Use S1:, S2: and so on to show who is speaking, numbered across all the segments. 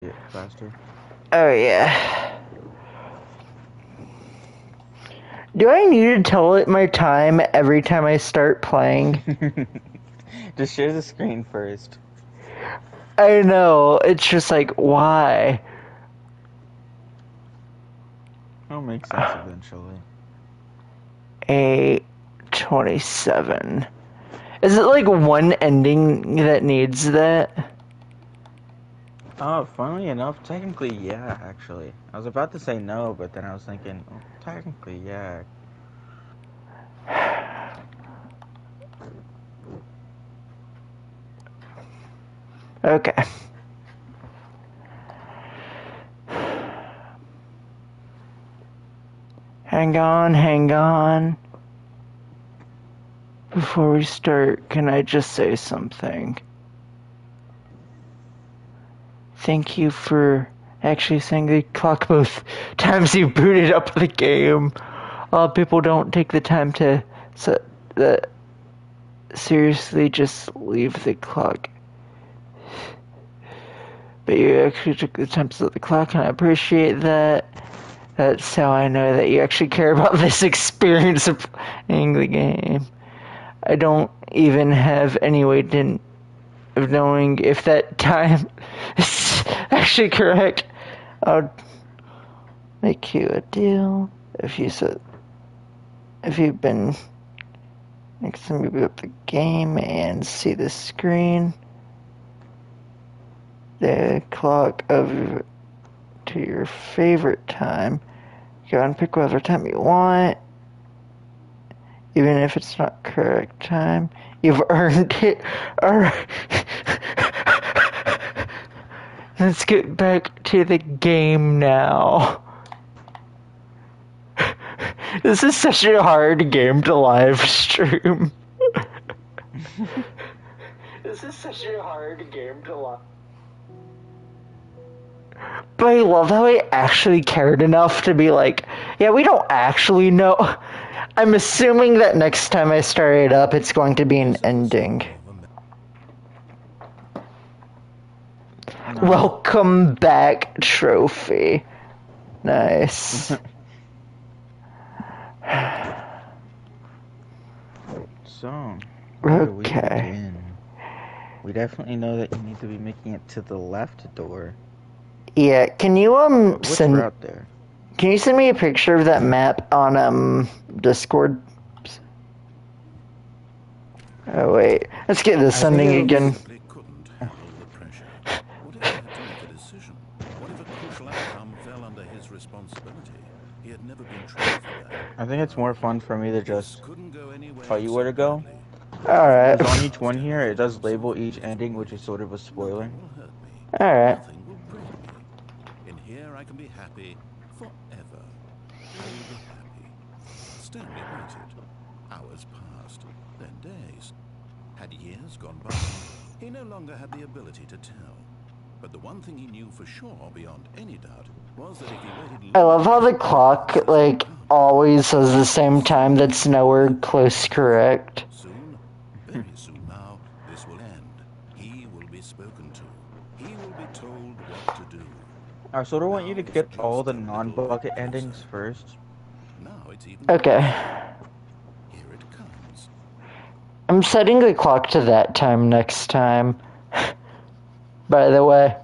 S1: it faster.
S2: Oh, yeah. Do I need to tell it my time every time I start playing?
S1: Just share the screen first.
S2: I know, it's just like, why?
S1: It'll make sense eventually.
S2: 8:27. Is it like one ending that needs that?
S1: Oh, funnily enough, technically, yeah, actually. I was about to say no, but then I was thinking, oh, technically, yeah.
S2: Okay. Hang on. Before we start, can I just say something? Thank you for actually saying the clock both times you booted up the game. A lot of people don't take the time to set the seriously just leave the clock. But you actually took the time to set the clock, and I appreciate that. That's how I know that you actually care about this experience of playing the game. I don't even have any way of knowing if that time is actually correct. I'll make you a deal if you've been next time you boot up the game and see the screen, the clock of to your favorite time. Go and pick whatever time you want, even if it's not correct time. You've earned it. Alright. Let's get back to the game now. This is such a hard game to live stream. This is such a hard game to live. But I love how I actually cared enough to be like, yeah, we don't actually know. I'm assuming that next time I start it up, it's going to be an ending.
S1: No.
S2: Welcome back, trophy. Nice.
S1: So, where do we
S2: Okay.
S1: begin? We definitely know that you need to be making it to the left door.
S2: Yeah, can you
S1: What's
S2: send
S1: route there?
S2: can you send me a picture of that map on Discord? Oh wait, let's get this
S1: I think
S2: sending
S1: it
S2: again.
S1: was...
S3: Simply couldn't handle the pressure. What if he had to make a decision? What if a crucial outcome fell under his responsibility? He had never been trained for that.
S1: I think it's more fun for me to
S3: This
S1: just
S3: couldn't go anywhere
S1: tell you where to
S3: except
S1: go.
S3: badly.
S2: Alright.
S1: Because on each one here, it does label each ending, which is sort of a spoiler.
S3: Nothing will hurt me.
S2: Alright.
S3: Nothing will break me. In here I can be happy forever. He will be happy. Stanley waited. Hours passed, then days. Had years gone by, he no longer had the ability to tell. But the one thing he knew for sure, beyond any doubt, was that if he waited
S2: I
S3: long
S2: love how the
S3: enough,
S2: clock,
S3: answers
S2: like,
S3: would come.
S2: always says the same time that's nowhere close correct.
S3: Soon, very soon now, this will end. He will be spoken to. He will be told what to do.
S1: I sort of want you
S3: Now
S1: to
S3: it's
S1: get all
S3: just
S1: the
S3: a little
S1: non-bucket
S3: closer.
S1: endings first.
S3: Now it's even
S2: Okay.
S3: closer. Here it comes.
S2: I'm setting the clock to that time next time. By the way.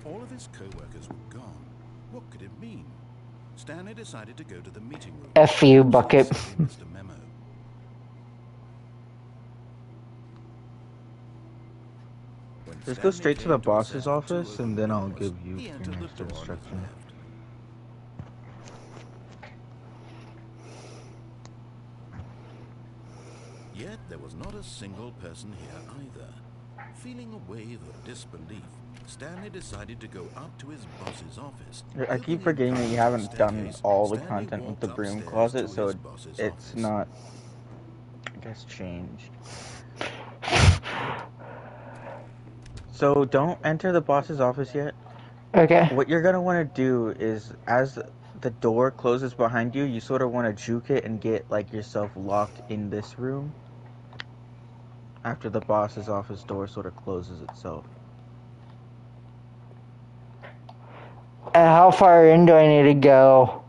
S3: All of his co-workers were gone. What could it mean? Stanley decided to go to the meeting room.
S2: F you,
S3: Perhaps he
S2: bucket.
S3: simply missed a memo. When
S1: Just go
S3: Stanley
S1: straight to the
S3: came to a
S1: boss's
S3: set of two
S1: office,
S3: open
S1: and then I'll
S3: doors,
S1: give you
S3: he
S1: your
S3: entered the
S1: next
S3: door on his
S1: instruction.
S3: left. Yet there was not a single person here either. Feeling a wave of disbelief, Stanley decided to go up to his boss's office.
S1: I
S3: Opening
S1: keep forgetting that you
S3: part of the
S1: haven't done
S3: staircase,
S1: all the
S3: Stanley
S1: content with
S3: walked
S1: the broom
S3: upstairs
S1: closet,
S3: to
S1: so
S3: his boss's
S1: it's
S3: office.
S1: not, I guess, changed. So don't enter the boss's office yet.
S2: Okay.
S1: What you're gonna want to do is, as the door closes behind you, you sort of want to juke it and get like yourself locked in this room. after the boss's office door sort of closes itself.
S2: How far in do I need to go?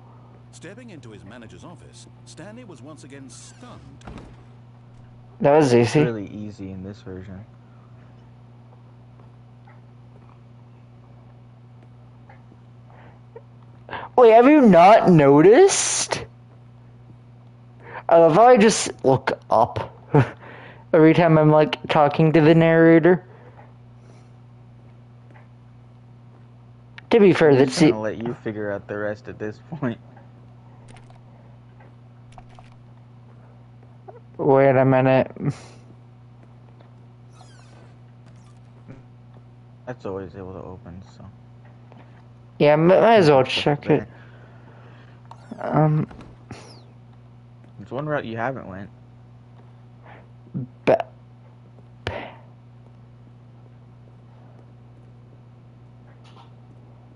S3: Stepping into his manager's office, Stanley was once again stunned.
S2: That was
S1: It's
S2: easy.
S1: really easy in this version.
S2: Wait, have you not noticed? I love how I just look up every time I'm like talking to the narrator. To be fair,
S1: I'm
S2: that's
S1: just gonna let you figure out the rest at this point.
S2: Wait a minute.
S1: That's always able to open, so.
S2: Yeah, might as well check it.
S1: There's one route you haven't went.
S2: But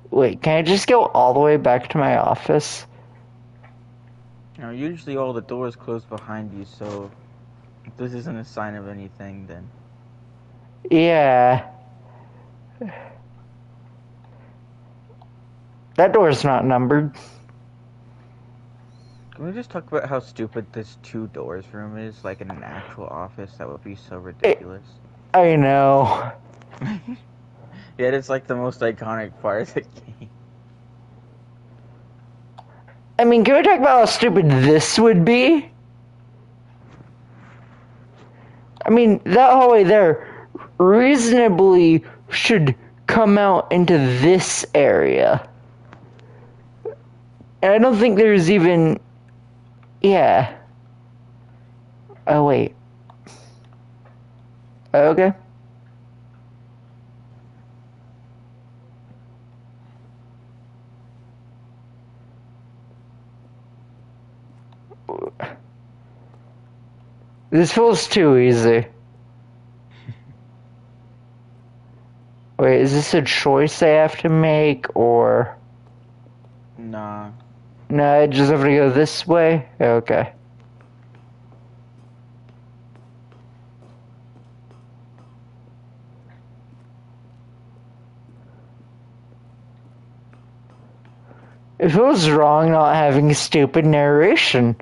S2: wait, can I just go all the way back to my office?
S1: Now, usually all the doors close behind you, so if this isn't a sign of anything, then.
S2: Yeah. That door's not numbered.
S1: Can we just talk about how stupid this 2 doors room is? Like in an actual office, that would be so ridiculous.
S2: I know.
S1: Yet it's like the most iconic part of the game.
S2: I mean, can we talk about how stupid this would be? I mean, that hallway there reasonably should come out into this area. And I don't think there's even... Yeah. Oh, wait. Okay. This feels too easy. Wait, is this a choice I have to make, or...
S1: Nah.
S2: No, I just have to go this way? Okay. It feels wrong not having stupid narration.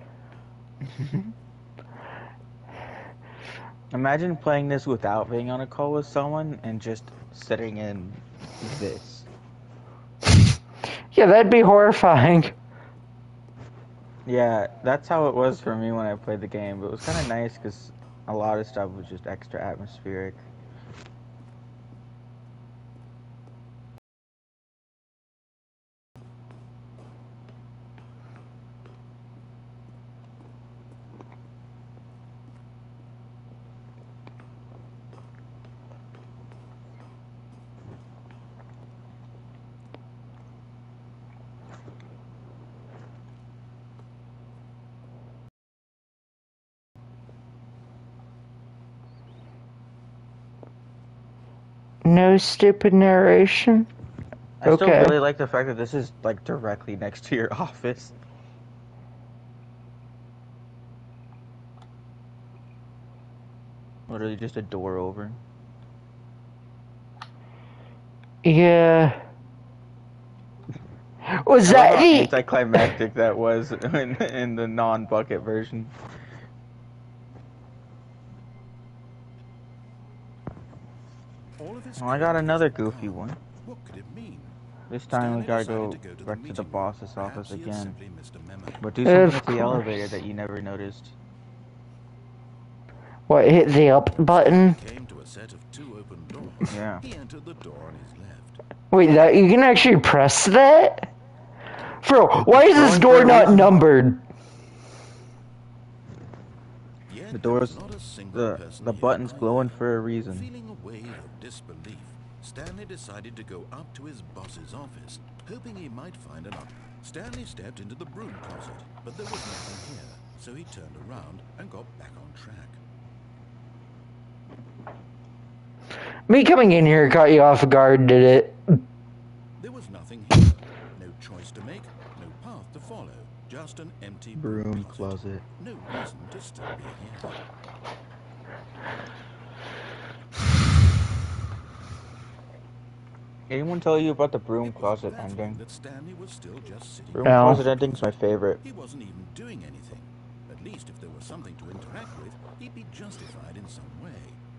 S1: Imagine playing this without being on a call with someone and just sitting in this.
S2: Yeah, that'd be horrifying.
S1: Yeah, that's how it was for me when I played the game, but it was kind of nice because a lot of stuff was just extra atmospheric.
S2: No stupid narration?
S1: I still
S2: Okay.
S1: really like the fact that this is like directly next to your office. Literally just a door over.
S2: Yeah. Was
S1: I
S2: that
S1: love how
S2: the...
S1: anticlimactic that was in the non-bucket version.
S3: All of his
S1: Well, I got another
S3: creditors were
S1: goofy
S3: gone.
S1: one.
S3: What could it mean?
S1: This time we
S3: Stanley
S1: gotta
S3: decided
S1: go
S3: to go to the
S1: back to the
S3: meeting room.
S1: boss's
S3: Perhaps
S1: office
S3: he had
S1: again.
S3: simply missed a memo.
S1: But do something
S2: Of
S1: with the
S2: course.
S1: elevator that you never noticed.
S2: What, hit the up button?
S3: Stanley came to a set of 2 open doors.
S1: Yeah.
S3: He entered the door on his left.
S2: Wait, that you can actually press that? Bro, why is this
S1: Going
S2: door
S1: for a
S2: not
S1: reason.
S2: numbered?
S3: Yet
S1: The
S3: there was
S1: doors,
S3: not a single person
S1: the
S3: here
S1: button's
S3: either.
S1: glowing for a reason.
S3: Feeling a wave of disbelief, Stanley decided to go up to his boss's office, hoping he might find an up. Stanley stepped into the broom closet, but there was nothing here, so he turned around and got back on track.
S2: Me coming in here caught you off guard, did it?
S3: There was nothing here. No choice to make, no path to follow. Just an empty
S1: Broom closet.
S3: No reason to still be here.
S1: Anyone tell you about the broom
S3: It was
S1: closet
S3: baffling
S1: ending?
S3: that Stanley was still just sitting
S1: Broom
S3: there.
S2: No.
S1: closet ending's my favorite.
S3: He wasn't even doing anything. At least if there was something to interact with, he'd be justified in some way.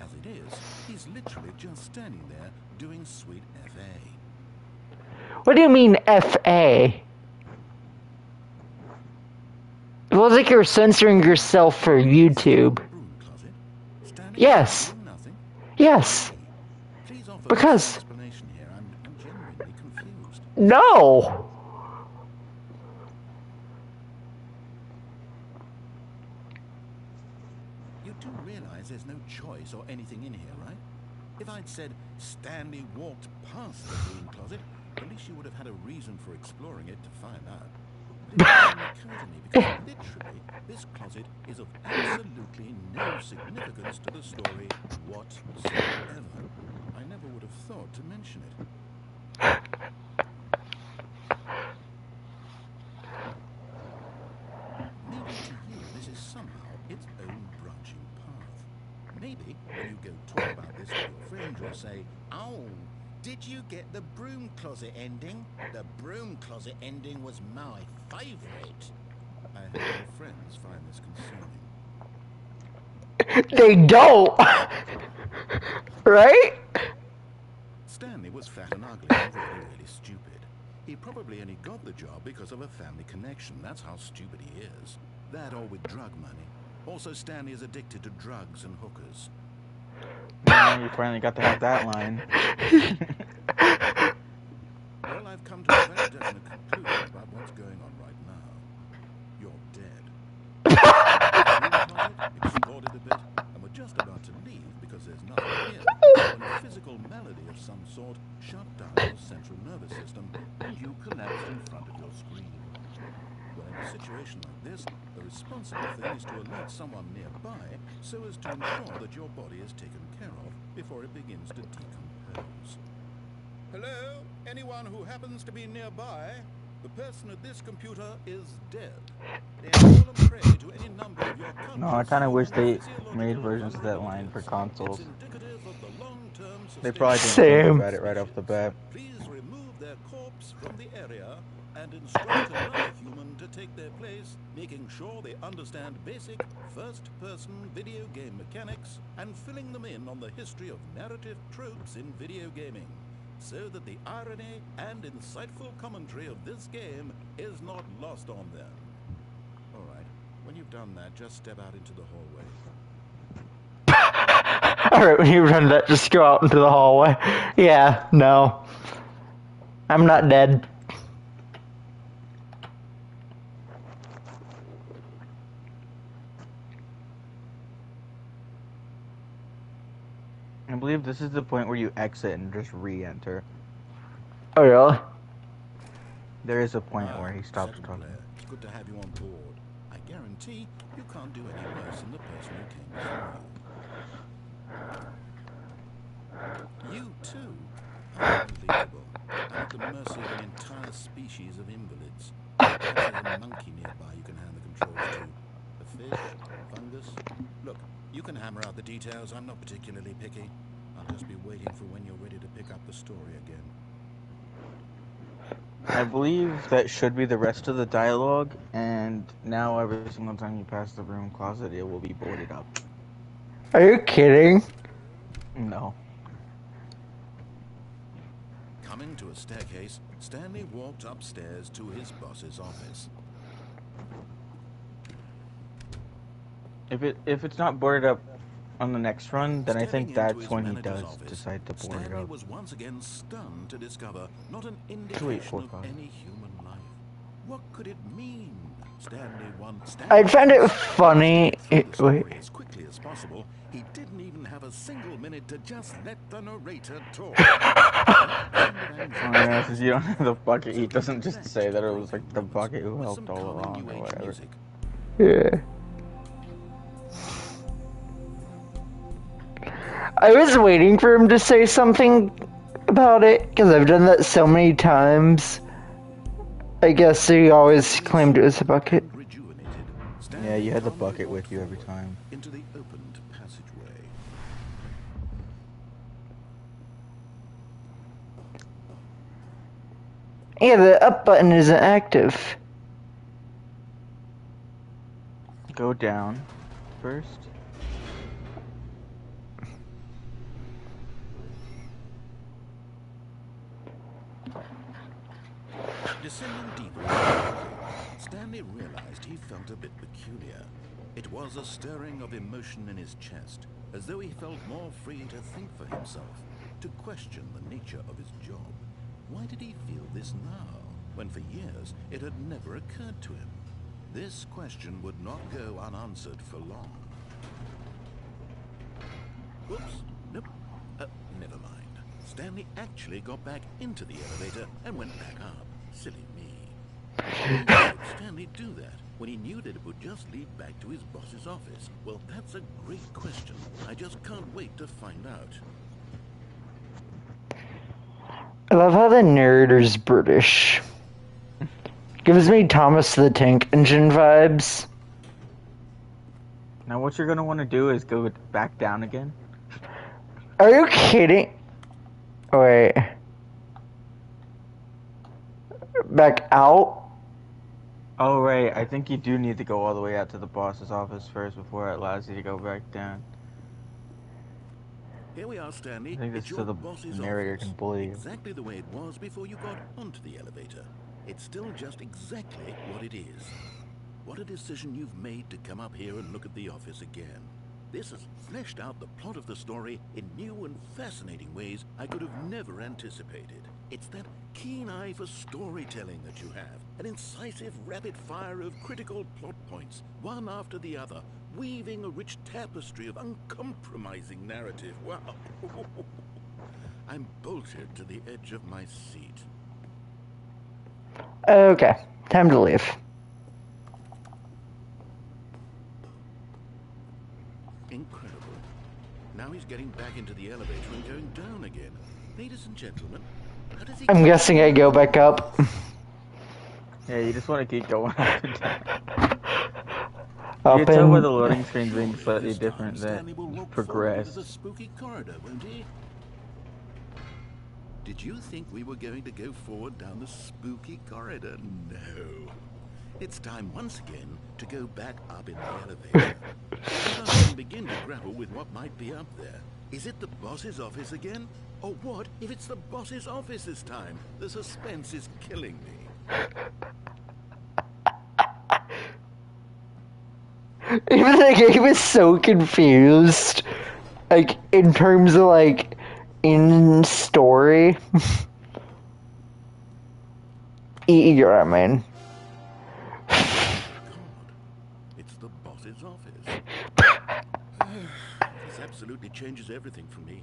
S3: As it is, he's literally just standing there doing sweet FA.
S2: What do you mean FA? It was like you're censoring yourself for YouTube.
S3: Broom closet? Stanley
S2: Yes.
S3: doing nothing?
S2: Yes.
S3: Please offer
S2: Because-
S3: some explanation here. I'm genuinely confused.
S2: No.
S3: You do realize there's no choice or anything in here, right? If I'd said Stanley walked past the broom closet, at least you would have had a reason for exploring it to find out. But it didn't occur to me because literally this closet is of absolutely no significance to the story whatsoever. I never would have thought to mention it. Maybe to you this is somehow its own branching path. Maybe when you go talk about this with your friend, you'll say, "Oh, did you get the broom closet ending? The broom closet ending was my favourite." I hope your friends find this concerning.
S2: They don't. Right?
S3: Stanley was fat and ugly and really, really stupid. He probably only got the job because of a family connection. That's how stupid he is. That or with drug money. Also, Stanley is addicted to drugs and hookers.
S1: You finally got to have that line.
S3: Well, I've come to a very definite conclusion about what's going on right now. You're dead. Exploded a bit, and we're just about to leave because there's nothing here. When a physical malady of some sort shut down your central nervous system, and you collapsed in front of your screen. Well, in a situation like this, the responsible thing is to alert someone nearby so as to ensure that your body is taken care of before it begins to decompose. Hello? Anyone who happens to be nearby? The person at this computer is dead. They have fallen prey to any number of your
S1: No, I kind of wish they made
S3: physiological
S1: versions of that line for
S3: vulnerabilities.
S1: consoles.
S3: It's indicative of the long-term
S1: They probably didn't
S2: Same.
S1: think about it right off the bat.
S3: Please remove their corpse from the area and instruct another human to take their place, making sure they understand basic first-person video game mechanics and filling them in on the history of narrative tropes in video gaming, so that the irony and insightful commentary of this game is not lost on them. All right, when you've done that, just step out into the hallway.
S2: Alright, when you run that, just go out into the hallway. Yeah, no. I'm not dead.
S1: I believe this is the point where you exit and just re-enter.
S2: Oh, really?
S1: There is a point where he stops
S3: Second
S1: talking.
S3: player, it's good to have you on board. I guarantee you can't do any worse than the person who came before you. You too? Unbelievable. I'm at the mercy of an entire species of invalids. Perhaps there's a monkey nearby you can hand the controls to. A fish? Fungus? Look, you can hammer out the details. I'm not particularly picky. I'll just be waiting for when you're ready to pick up the story again.
S1: I believe that should be the rest of the dialogue, and now every single time you pass the broom closet, it will be boarded up.
S2: Are you kidding?
S1: No.
S3: Coming to a staircase, Stanley walked upstairs to his boss's office.
S1: If it's not boarded up on the next run, then I think
S3: Stepping into
S1: that's
S3: his
S1: when he
S3: manager's
S1: does
S3: office,
S1: decide to board it
S3: Stanley
S1: up.
S3: was once again stunned to discover not an
S1: Wait,
S3: indication of
S1: hold on.
S3: any human life. What could it mean? Stanley
S2: I'd find it funny.
S3: Wait.
S2: Wait.
S3: As quickly as possible, he didn't even have a single minute to just let the narrator talk.
S1: Oh yeah, since you don't have the bucket, he doesn't just say that it was like the bucket who helped all along or whatever.
S2: Yeah. I was waiting for him to say something about it, because I've done that so many times. I guess he always claimed it was a bucket.
S1: Yeah, you had the bucket with you every time.
S3: Into the opened passageway.
S2: Yeah, the up button isn't active.
S1: Go down first.
S3: Descending deeper into the building, Stanley realized he felt a bit peculiar. It was a stirring of emotion in his chest, as though he felt more free to think for himself, to question the nature of his job. Why did he feel this now, when for years it had never occurred to him? This question would not go unanswered for long. Whoops, nope, never mind. Stanley actually got back into the elevator and went back up. Silly me. Why would Stanley do that when he knew that it would just lead back to his boss's office? Well, that's a great question. I just can't wait to find out.
S2: I love how the narrator's British. Gives me Thomas the Tank Engine vibes.
S1: Now what you're gonna want to do is go back down again.
S2: Are you kidding? Wait. Back out?
S1: Oh right, I think you do need to go all the way out to the boss's office first before it allows you to go back down.
S3: Here we are, Stanley.
S1: I think this
S3: It's
S1: is
S3: your
S1: so the
S3: boss's
S1: narrator
S3: office.
S1: can bully you.
S3: Exactly the way it was before you got onto the elevator. It's still just exactly what it is. What a decision you've made to come up here and look at the office again. This has fleshed out the plot of the story in new and fascinating ways I could have never anticipated. It's that keen eye for storytelling that you have, an incisive rapid fire of critical plot points, one after the other, weaving a rich tapestry of uncompromising narrative. Wow. I'm bolted to the edge of my seat.
S2: Okay, time to leave.
S3: Incredible. Now he's getting back into the elevator and going down again. Ladies and gentlemen, how does he...
S2: I'm guessing I go back up.
S1: Yeah, you just want to keep going up and down.
S2: Up
S1: You can tell
S2: and...
S1: where the loading screen's being slightly
S3: This time,
S1: different
S3: Stanley
S1: that
S3: will
S1: you
S3: walk forward
S1: progress.
S3: into the spooky corridor, won't he? Did you think we were going to go forward down the spooky corridor? No. It's time once again to go back up in the elevator. I can begin to grapple with what might be up there. Is it the boss's office again? Or what if it's the boss's office this time? The suspense is killing me.
S2: Even the game is so confused. Like, in terms of, like, in story. I mean.
S3: God, it's the boss's office. This absolutely changes everything for me.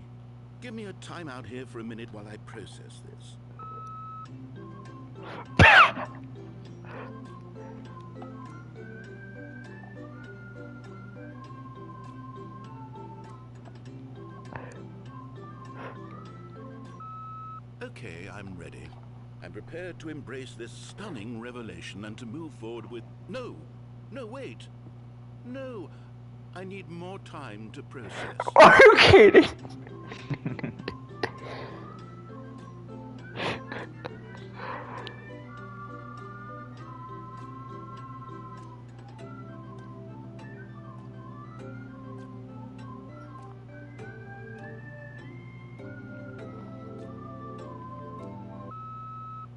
S3: Give me a time out here for a minute while I process this. Okay, I'm ready. I'm prepared to embrace this stunning revelation and to move forward with... No, wait. No, I need more time to process.
S2: Are you kidding?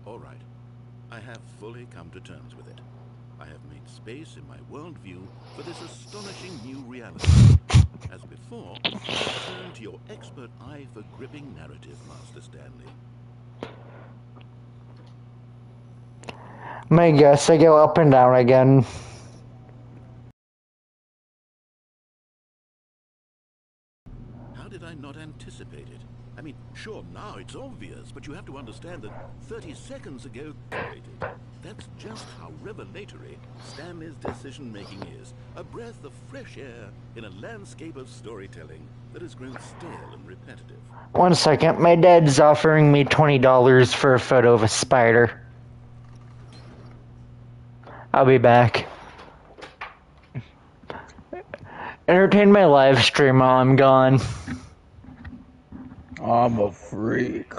S3: All right, I have fully come to terms with it. I have made space in my worldview for this astonishing new reality. As before, I turn to your expert eye for gripping narrative, Master Stanley.
S2: My guess, I go up and down again.
S3: How did I not anticipate it? I mean, sure, now it's obvious, but you have to understand that 30 seconds ago, that's just how revelatory Stanley's decision-making is. A breath of fresh air in a landscape of storytelling that has grown stale and repetitive.
S2: 1 second, my dad's offering me $20 for a photo of a spider. I'll be back. Entertain my live stream while I'm gone.
S1: I'm a freak.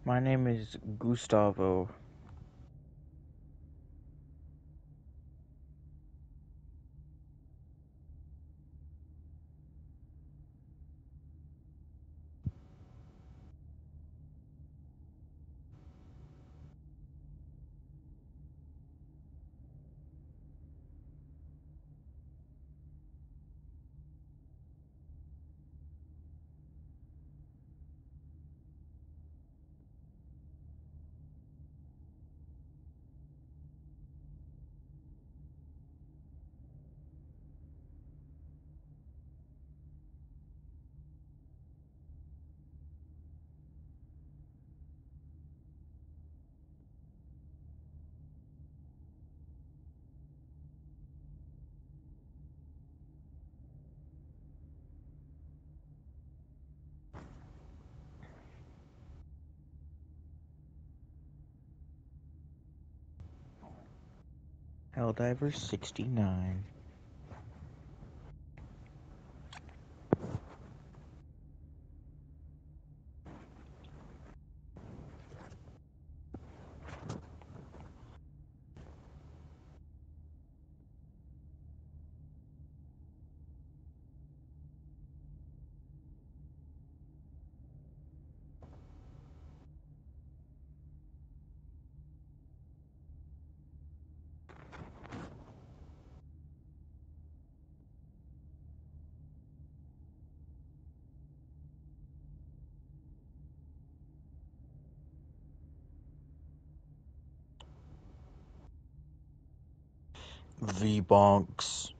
S1: My name is Gustavo. Helldiver 69. V-Bonks.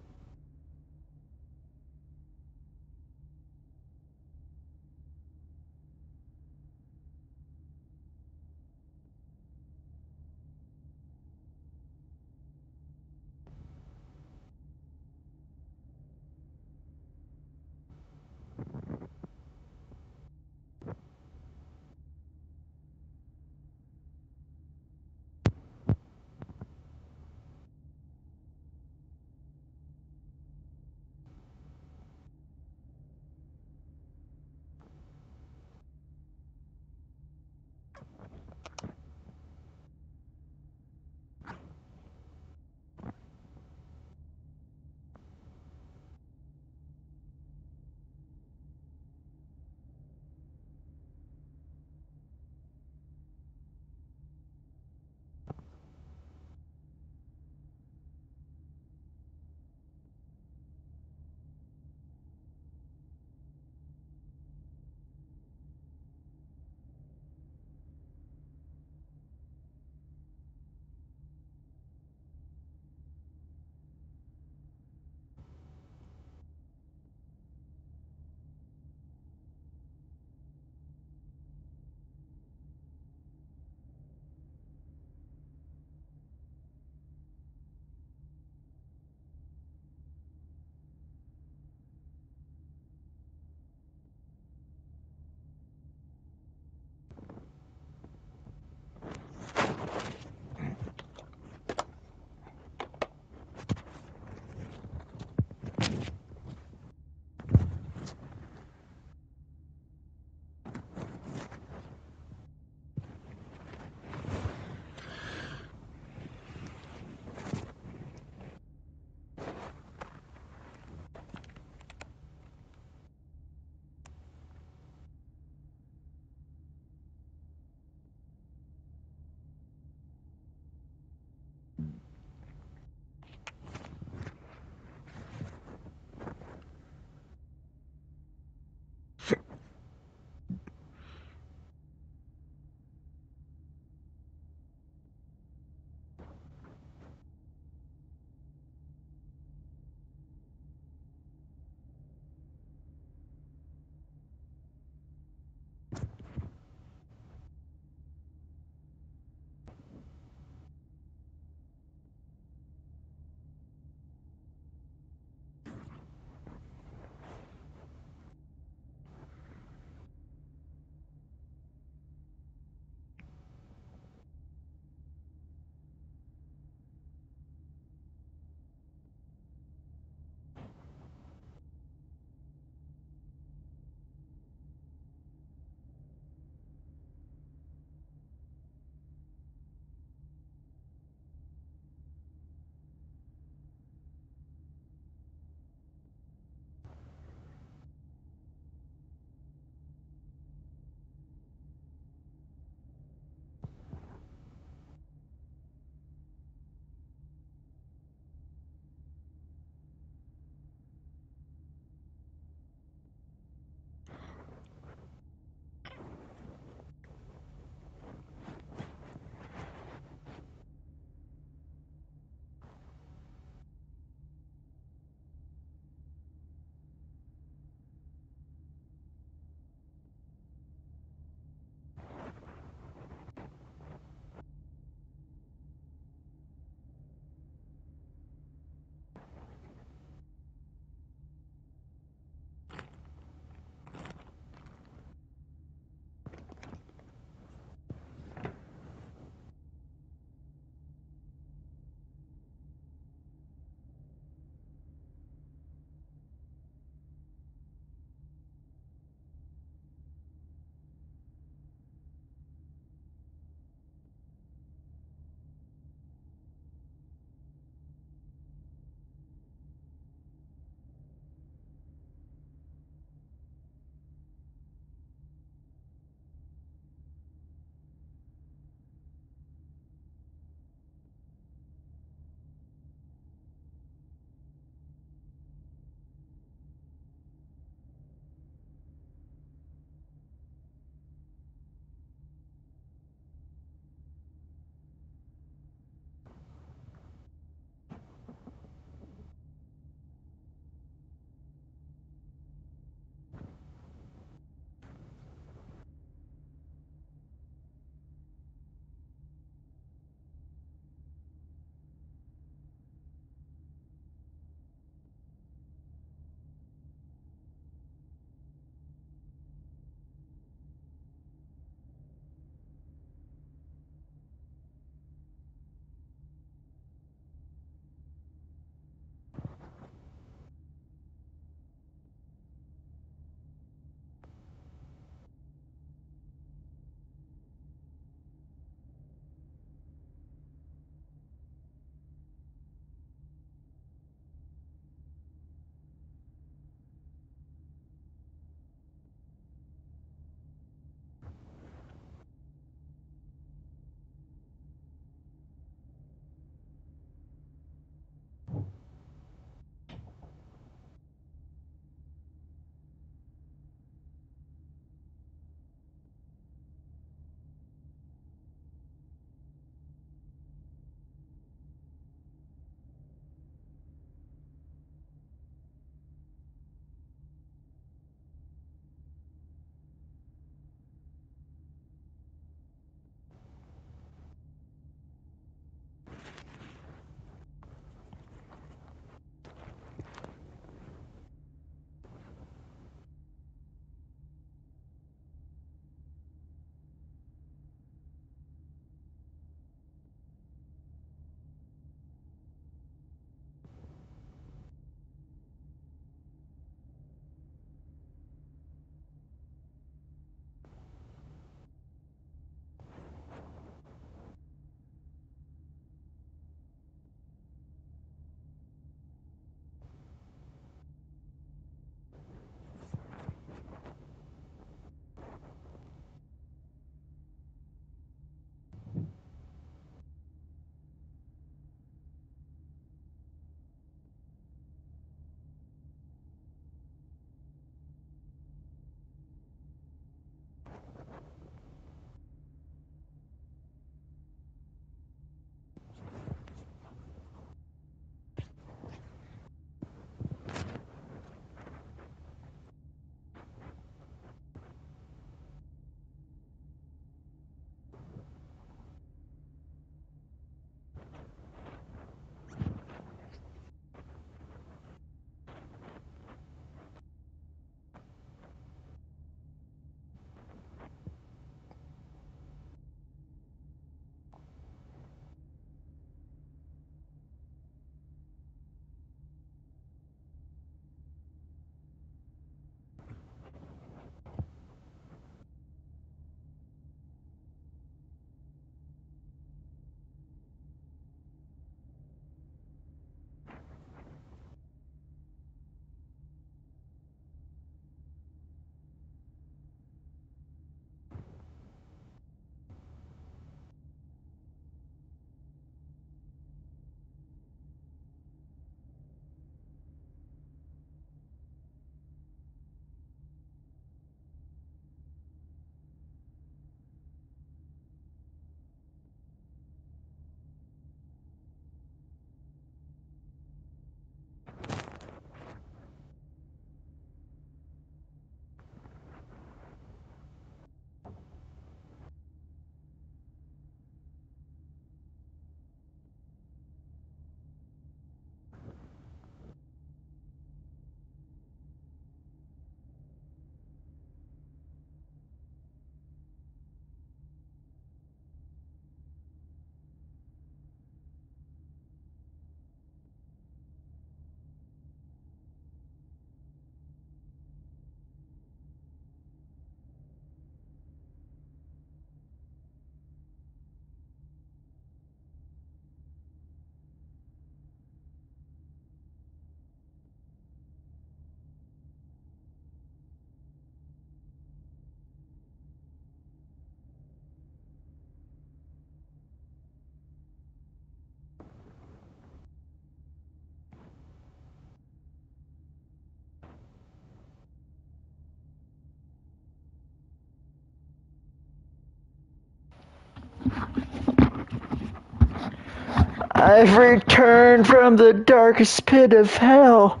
S2: I've returned from the darkest pit of hell.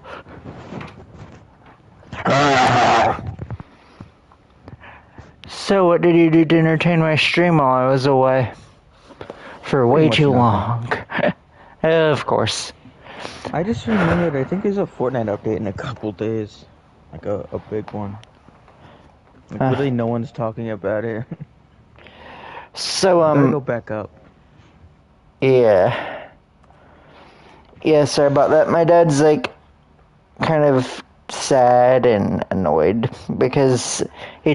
S2: So what did you do to entertain my stream while I was away? For way
S1: much
S2: too
S1: nothing.
S2: long. Of course.
S1: I just remembered, I think there's a Fortnite update in a couple days. Like a big one. Like literally no one's talking about it.
S2: So,
S1: Gotta go back up.
S2: yeah. Yeah, sorry about that. My dad's, like, kind of sad and annoyed because he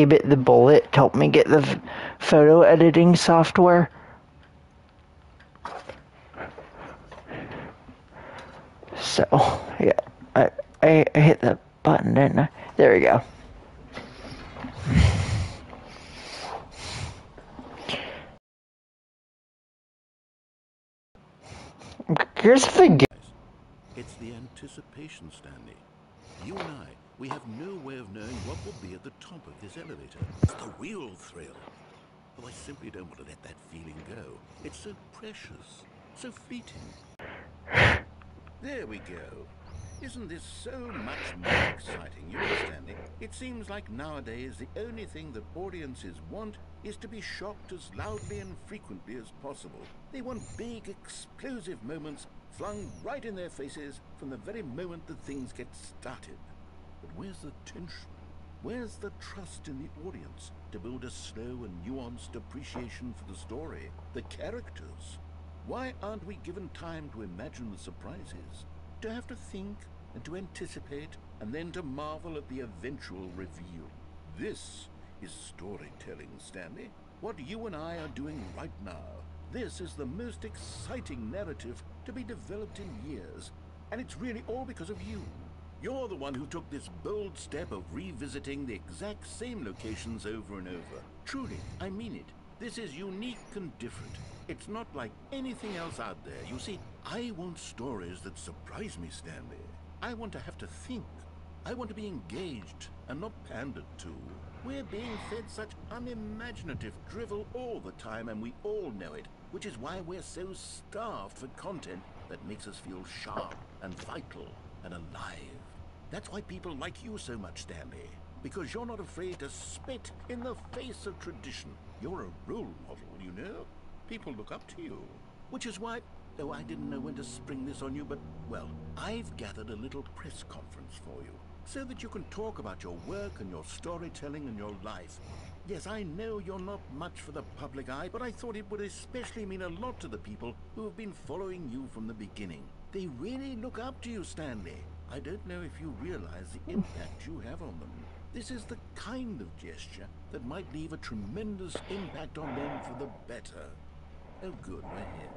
S2: bit the bullet to help me get the photo editing software. So, yeah, I hit the button, didn't I? There we go. Here's the thing.
S3: It's the anticipation, Stanley. You and I, we have no way of knowing what will be at the top of this elevator. It's the real thrill. Oh, I simply don't want to let that feeling go. It's so precious, so fleeting. There we go. Isn't this so much more exciting, you understand? It seems like nowadays the only thing that audiences want is to be shocked as loudly and frequently as possible. They want big, explosive moments flung right in their faces from the very moment that things get started. But where's the tension? Where's the trust in the audience to build a slow and nuanced appreciation for the story, the characters? Why aren't we given time to imagine the surprises? To have to think and to anticipate and then to marvel at the eventual reveal. This is storytelling, Stanley. What you and I are doing right now. This is the most exciting narrative to be developed in years. And it's really all because of you. You're the one who took this bold step of revisiting the exact same locations over and over. Truly, I mean it. This is unique and different. It's not like anything else out there. You see, I want stories that surprise me, Stanley. I want to have to think. I want to be engaged and not pandered to. We're being fed such unimaginative drivel all the time, and we all know it, which is why we're so starved for content that makes us feel sharp and vital and alive. That's why people like you so much, Stanley. Because you're not afraid to spit in the face of tradition. You're a role model, you know? People look up to you. Which is why, though I didn't know when to spring this on you, but, well, I've gathered a little press conference for you, so that you can talk about your work and your storytelling and your life. Yes, I know you're not much for the public eye, but I thought it would especially mean a lot to the people who have been following you from the beginning. They really look up to you, Stanley. I don't know if you realize the impact you have on them. This is the kind of gesture that might leave a tremendous impact on them for the better. Oh good, we're here.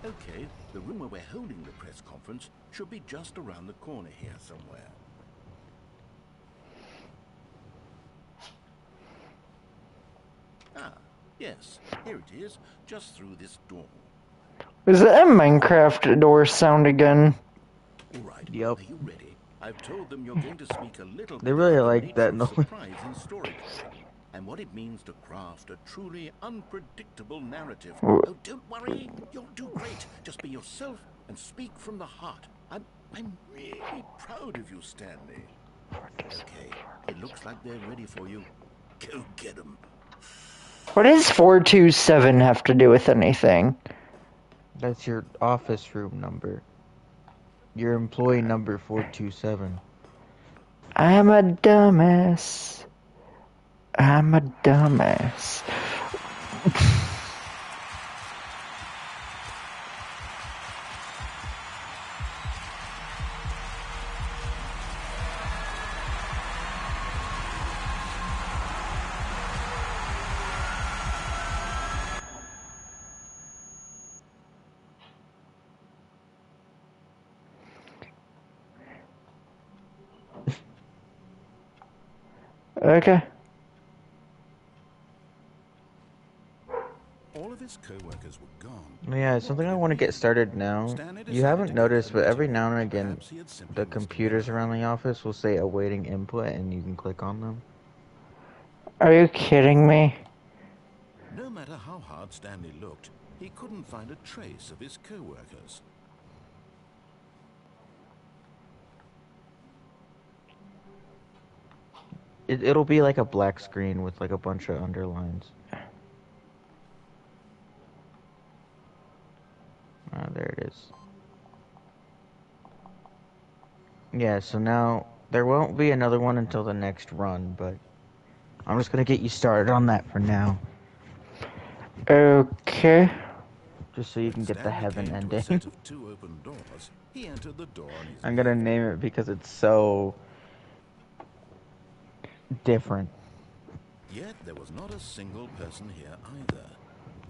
S3: Okay, the room where we're holding the press conference should be just around the corner here somewhere. Ah, yes, here it is, just through this door.
S2: Was that a Minecraft door sound again?
S3: All right,
S1: Yep.
S3: are you ready? I've told them you're going to speak a little
S1: They
S3: bit
S1: really
S3: about the
S1: like
S3: nature
S1: that
S3: of
S1: noise.
S3: surprise in storytelling and what it means to craft a truly unpredictable narrative. Oh, don't worry, you'll do great. Just be yourself and speak from the heart. I'm really proud of you, Stanley. Okay, it looks like they're ready for you. Go get them.
S2: What does 427 have to do with anything?
S1: That's your office room number. Your employee number 427.
S2: I'm a dumbass. I'm a dumbass. Okay.
S3: All of his co-workers were gone.
S1: Yeah, it's something I want to get started now. You haven't noticed, but every now and again, the computers around the office will say awaiting input, and you can click on them.
S2: Are you kidding me?
S3: No matter how hard Stanley looked, he couldn't find a trace of his co-workers.
S1: It'll be like a black screen with like a bunch of underlines. Ah, there it is. Yeah, so now there won't be another one until the next run, but I'm just gonna get you started on that for now.
S2: Okay.
S1: Just so you can get the
S3: Stanley
S1: heaven
S3: came to a
S1: ending.
S3: set of 2 open doors. He entered the door on his
S1: I'm gonna name it because it's so different.
S3: Yet there was not a single person here either.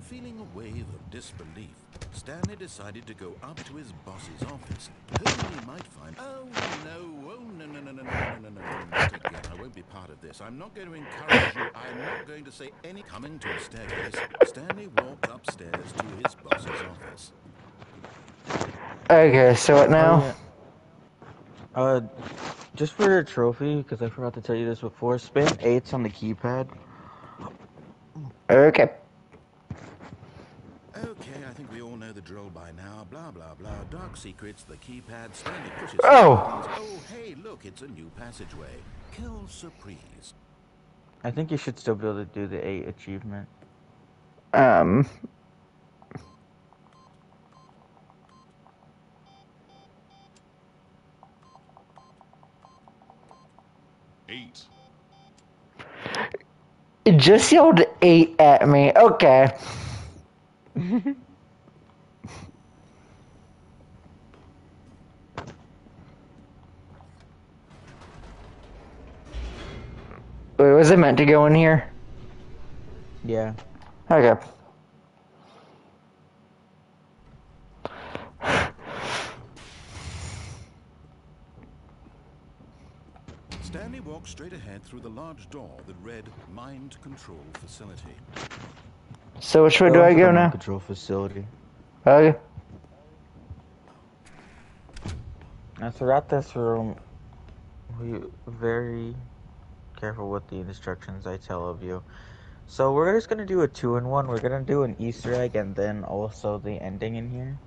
S3: Feeling a wave of disbelief, Stanley decided to go up to his boss's office, hoping he might find... Oh no, not again. I won't be part of this. I'm not going to encourage you. I'm not going to say any... Coming to a staircase, Stanley walked upstairs to his boss's office.
S2: Okay, so what now?
S1: Oh, yeah. Just for a trophy, because I forgot to tell you this before, spam 8s on the keypad.
S2: Okay.
S3: Okay, I think we all know the drill by now. Blah, blah, blah. Dark secrets, the keypad, Stanley pushes...
S2: Oh!
S3: Oh, hey, look, it's a new passageway. Kill surprise.
S1: I think you should still be able to do the 8 achievement.
S3: 8.
S2: It just yelled 8 at me. Okay. Wait, was it meant to go in here?
S1: Yeah.
S2: Okay.
S3: Stanley walked straight ahead through the large door that read Mind Control Facility.
S2: So which way do I go now?
S1: Control facility.
S2: Okay.
S1: Now throughout this room, be very careful with the instructions I tell of you. So we're just gonna do a 2-in-1. We're gonna do an Easter egg and then also the ending in here.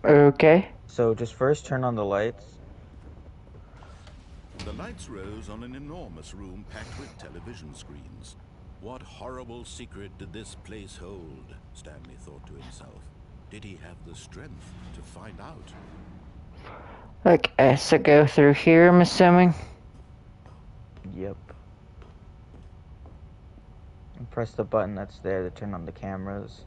S2: Okay.
S1: So just first turn on the lights.
S3: The lights rose on an enormous room packed with television screens. What horrible secret did this place hold? Stanley thought to himself. Did he have the strength to find out?
S2: Okay, so go through here, I'm assuming.
S1: Yep. And press the button that's there to turn on the cameras.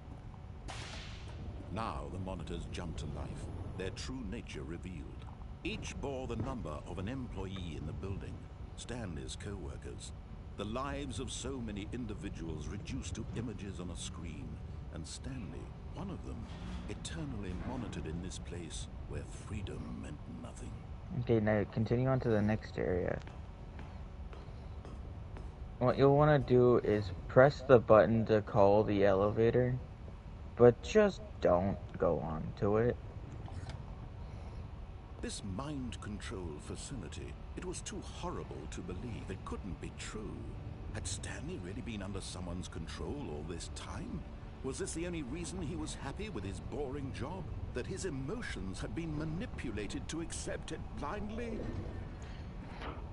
S3: Now the monitors jumped to life, their true nature revealed. Each bore the number of an employee in the building, Stanley's co-workers. The lives of so many individuals reduced to images on a screen, and Stanley, one of them, eternally monitored in this place where freedom meant nothing.
S1: Okay, now continue on to the next area. What you'll want to do is press the button to call the elevator, but just don't go on to it.
S3: This mind control facility, it was too horrible to believe. It couldn't be true. Had Stanley really been under someone's control all this time? Was this the only reason he was happy with his boring job? That his emotions had been manipulated to accept it blindly?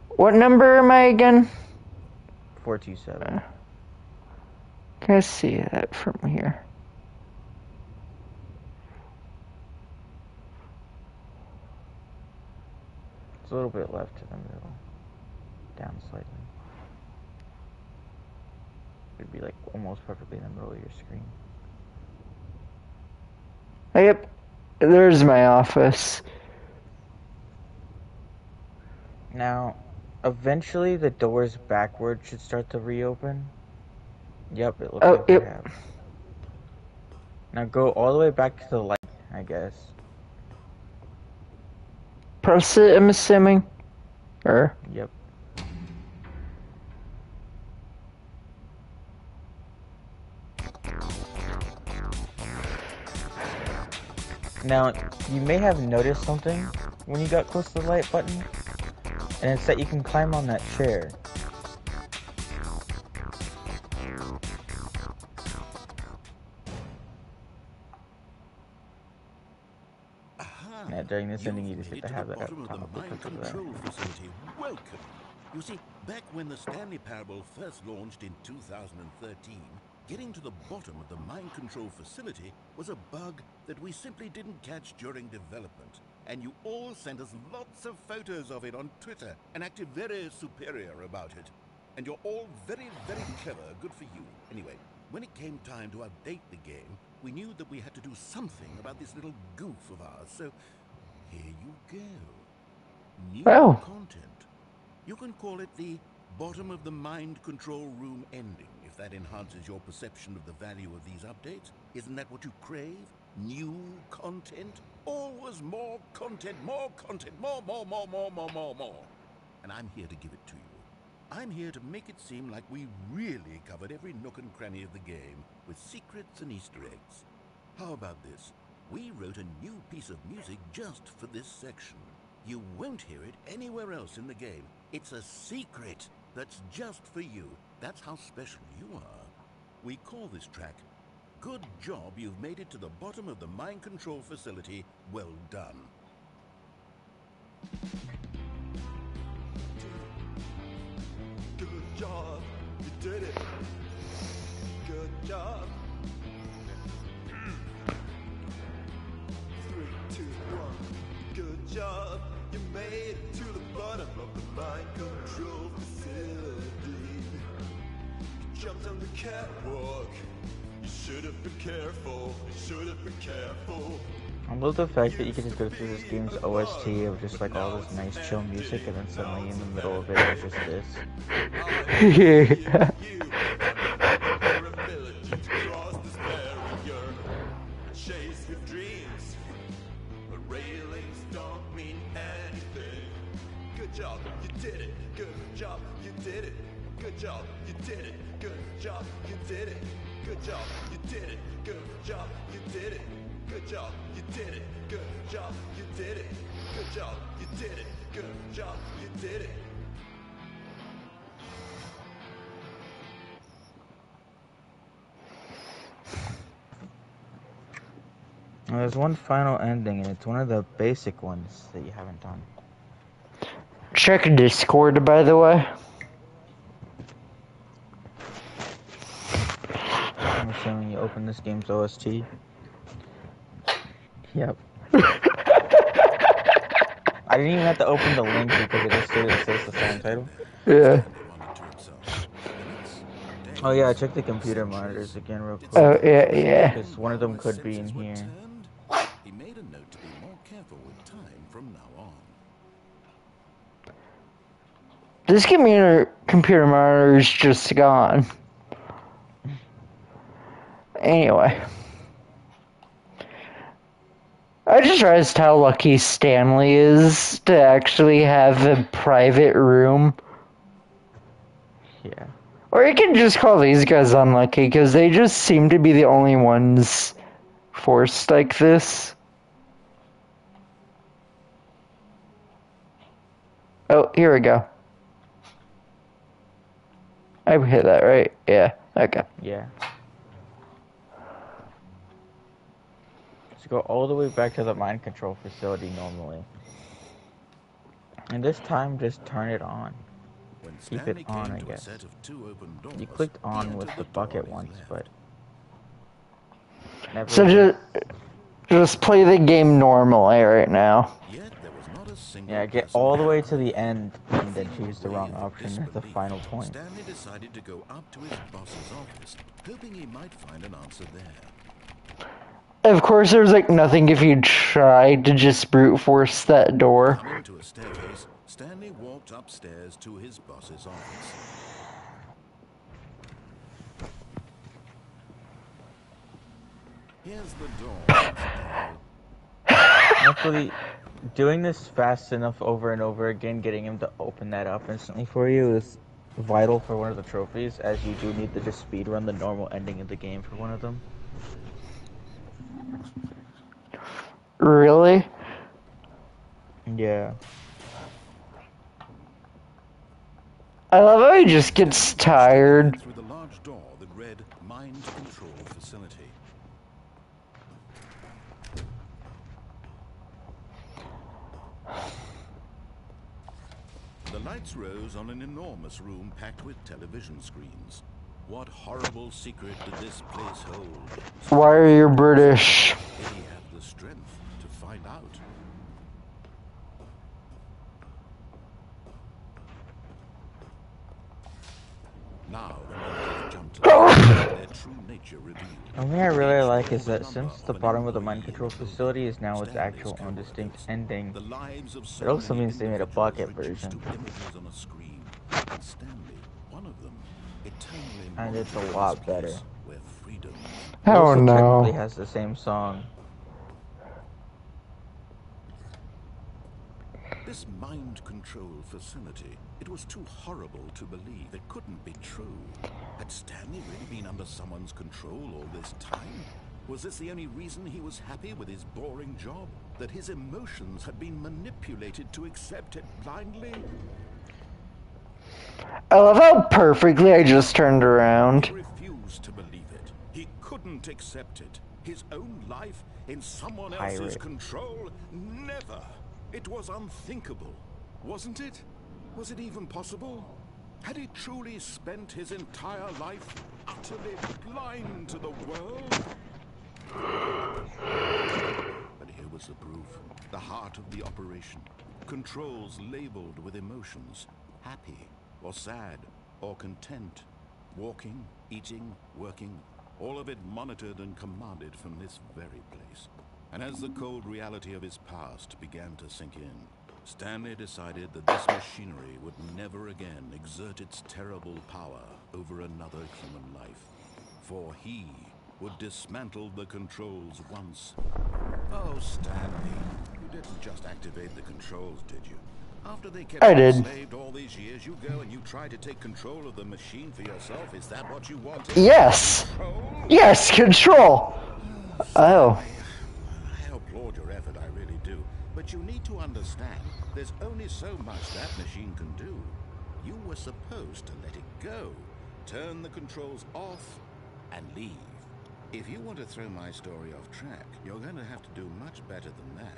S2: What number am I again?
S1: 427.
S2: Can I see that from here?
S1: It's a little bit left to the middle. Down slightly. It'd be like almost perfectly in the middle of your screen.
S2: Yep. There's my office.
S1: Now, eventually the doors backward should start to reopen. Yep, it looks like they have. Now go all the way back to the light, I guess.
S2: Press it, I'm assuming.
S1: Yep. Now, you may have noticed something when you got close to the light button, and it's that you can climb on that chair. During this ending, you
S3: You've
S1: just
S3: made
S1: get
S3: it
S1: to
S3: to the
S1: have that
S3: bottom of the
S1: top
S3: mine
S1: because of that.
S3: control facility. Welcome. You see, back when the Stanley Parable first launched in 2013, getting to the bottom of the mine control facility was a bug that we simply didn't catch during development. And you all sent us lots of photos of it on Twitter and acted very superior about it. And you're all very, very clever. Good for you. Anyway, when it came time to update the game, we knew that we had to do something about this little goof of ours. So here you go. New
S2: Oh.
S3: content. You can call it the bottom of the mind control room ending, if that enhances your perception of the value of these updates. Isn't that what you crave? New content? Always more content, more content, more. And I'm here to give it to you. I'm here to make it seem like we really covered every nook and cranny of the game with secrets and Easter eggs. How about this? We wrote a new piece of music just for this section. You won't hear it anywhere else in the game. It's a secret that's just for you. That's how special you are. We call this track, Good Job You've Made It to the Bottom of the Mind Control Facility. Well done.
S4: Good job, you did it. Good job. 3, 2, 1. Good job, you made it to the bottom of the mind control facility. You jumped on the catwalk. You should have been careful. You should have been careful.
S1: I love the fact that you can just go through this game's OST of just like all this nice chill music, and then suddenly in the middle of it is just this.
S2: Yeah.
S4: Chase your dreams, but railings don't mean anything. Good job, you did it. Good job, you did it. Good job, you did it. Good job, you did it. Good job, you did it. Good job, you did it. Good job, you did it. Good job, you did it. Good job, you did it. Good job, you did it.
S1: Now, there's one final ending, and it's one of the basic ones that you haven't done.
S2: Check Discord, by the way.
S1: I'm assuming you open this game's OST. Yep. I didn't even have to open the link because it just says the song title.
S2: Yeah.
S1: Oh yeah, check the computer monitors again real quick.
S2: Oh, yeah.
S1: Because one of them could be in here.
S3: He made a note to be more careful with time from now on.
S2: This computer monitor is just gone. Anyway. I just realized how lucky Stanley is to actually have a private room.
S1: Yeah.
S2: Or you can just call these guys unlucky, because they just seem to be the only ones forced like this. Oh, here we go. I hit that right? Yeah, okay.
S1: Yeah. So go all the way back to the mind control facility normally. And this time, just turn it on.
S3: When
S1: Keep
S3: Stanley
S1: it on,
S3: came
S1: I
S3: to a
S1: guess.
S3: set of 2 open doors,
S1: You clicked
S3: he
S1: on
S3: entered
S1: with the
S3: door
S1: bucket
S3: on his
S1: once,
S3: left.
S1: but... Never
S2: So just play the game normally right now.
S3: Yet there was not a single
S1: Yeah, get
S3: person
S1: all the way
S3: there.
S1: to the end and then
S3: Feeling
S1: choose the
S3: a
S1: wrong
S3: wave of
S1: option at the
S3: disbelief,
S1: final point.
S3: Stanley decided to go up to his boss's office, hoping he might find an answer there.
S2: Of course, there's like nothing if you tried to just brute force that door.
S3: Coming to a staircase, Stanley walked upstairs to his boss's office. Here's the door.
S1: Hopefully, doing this fast enough over and over again, getting him to open that up instantly for you is vital for one of the trophies, as you do need to just speedrun the normal ending of the game for one of them.
S2: Really?
S1: Yeah.
S2: I love how he just gets tired.
S3: Through the large door that read Mind Control Facility. The lights rose on an enormous room packed with television screens. What horrible secret did this place hold?
S2: Why are you British?
S3: Did he have the strength to find out? Now the monitors jumped to their true nature revealed.
S1: One thing I really like is that since the bottom of the mind control facility is now its actual own distinct ending,
S3: The lives of
S1: it also means they made a
S3: individuals
S1: bucket
S3: reduced
S1: version.
S3: to images on a screen. And Stanley, one of them, eternally
S1: And it's a
S3: monitored
S1: lot
S3: this place
S1: better.
S3: Where freedom.
S1: It
S2: Oh
S1: also
S2: no.
S1: technically has the same song.
S3: This mind control facility, it was too horrible to believe. It couldn't be true. Had Stanley really been under someone's control all this time? Was this the only reason he was happy with his boring job? That his emotions had been manipulated to accept it blindly?
S2: I love how perfectly I just turned around.
S3: He refused to believe it. He couldn't accept it. His own life in someone else's
S1: Pirate.
S3: control? Never. It was unthinkable, wasn't it? Was it even possible? Had he truly spent his entire life utterly blind to the world? But here was the proof. The heart of the operation. Controls labeled with emotions. Happy, or sad, or content. Walking, eating, working. All of it monitored and commanded from this very place. And as the cold reality of his past began to sink in, Stanley decided that this machinery would never again exert its terrible power over another human life. For he would dismantle the controls once. Oh, Stanley, you didn't just activate the controls, did you? After they kept
S2: I
S3: you
S2: did.
S3: enslaved all these years, you go and you try to take control of the machine for yourself. Is that what you wanted?
S2: Yes.
S3: Control?
S2: Yes, control. Oh.
S3: I applaud your effort, I really do. But you need to understand, there's only so much that machine can do. You were supposed to let it go, turn the controls off, and leave. If you want to throw my story off track, you're going to have to do much better than that.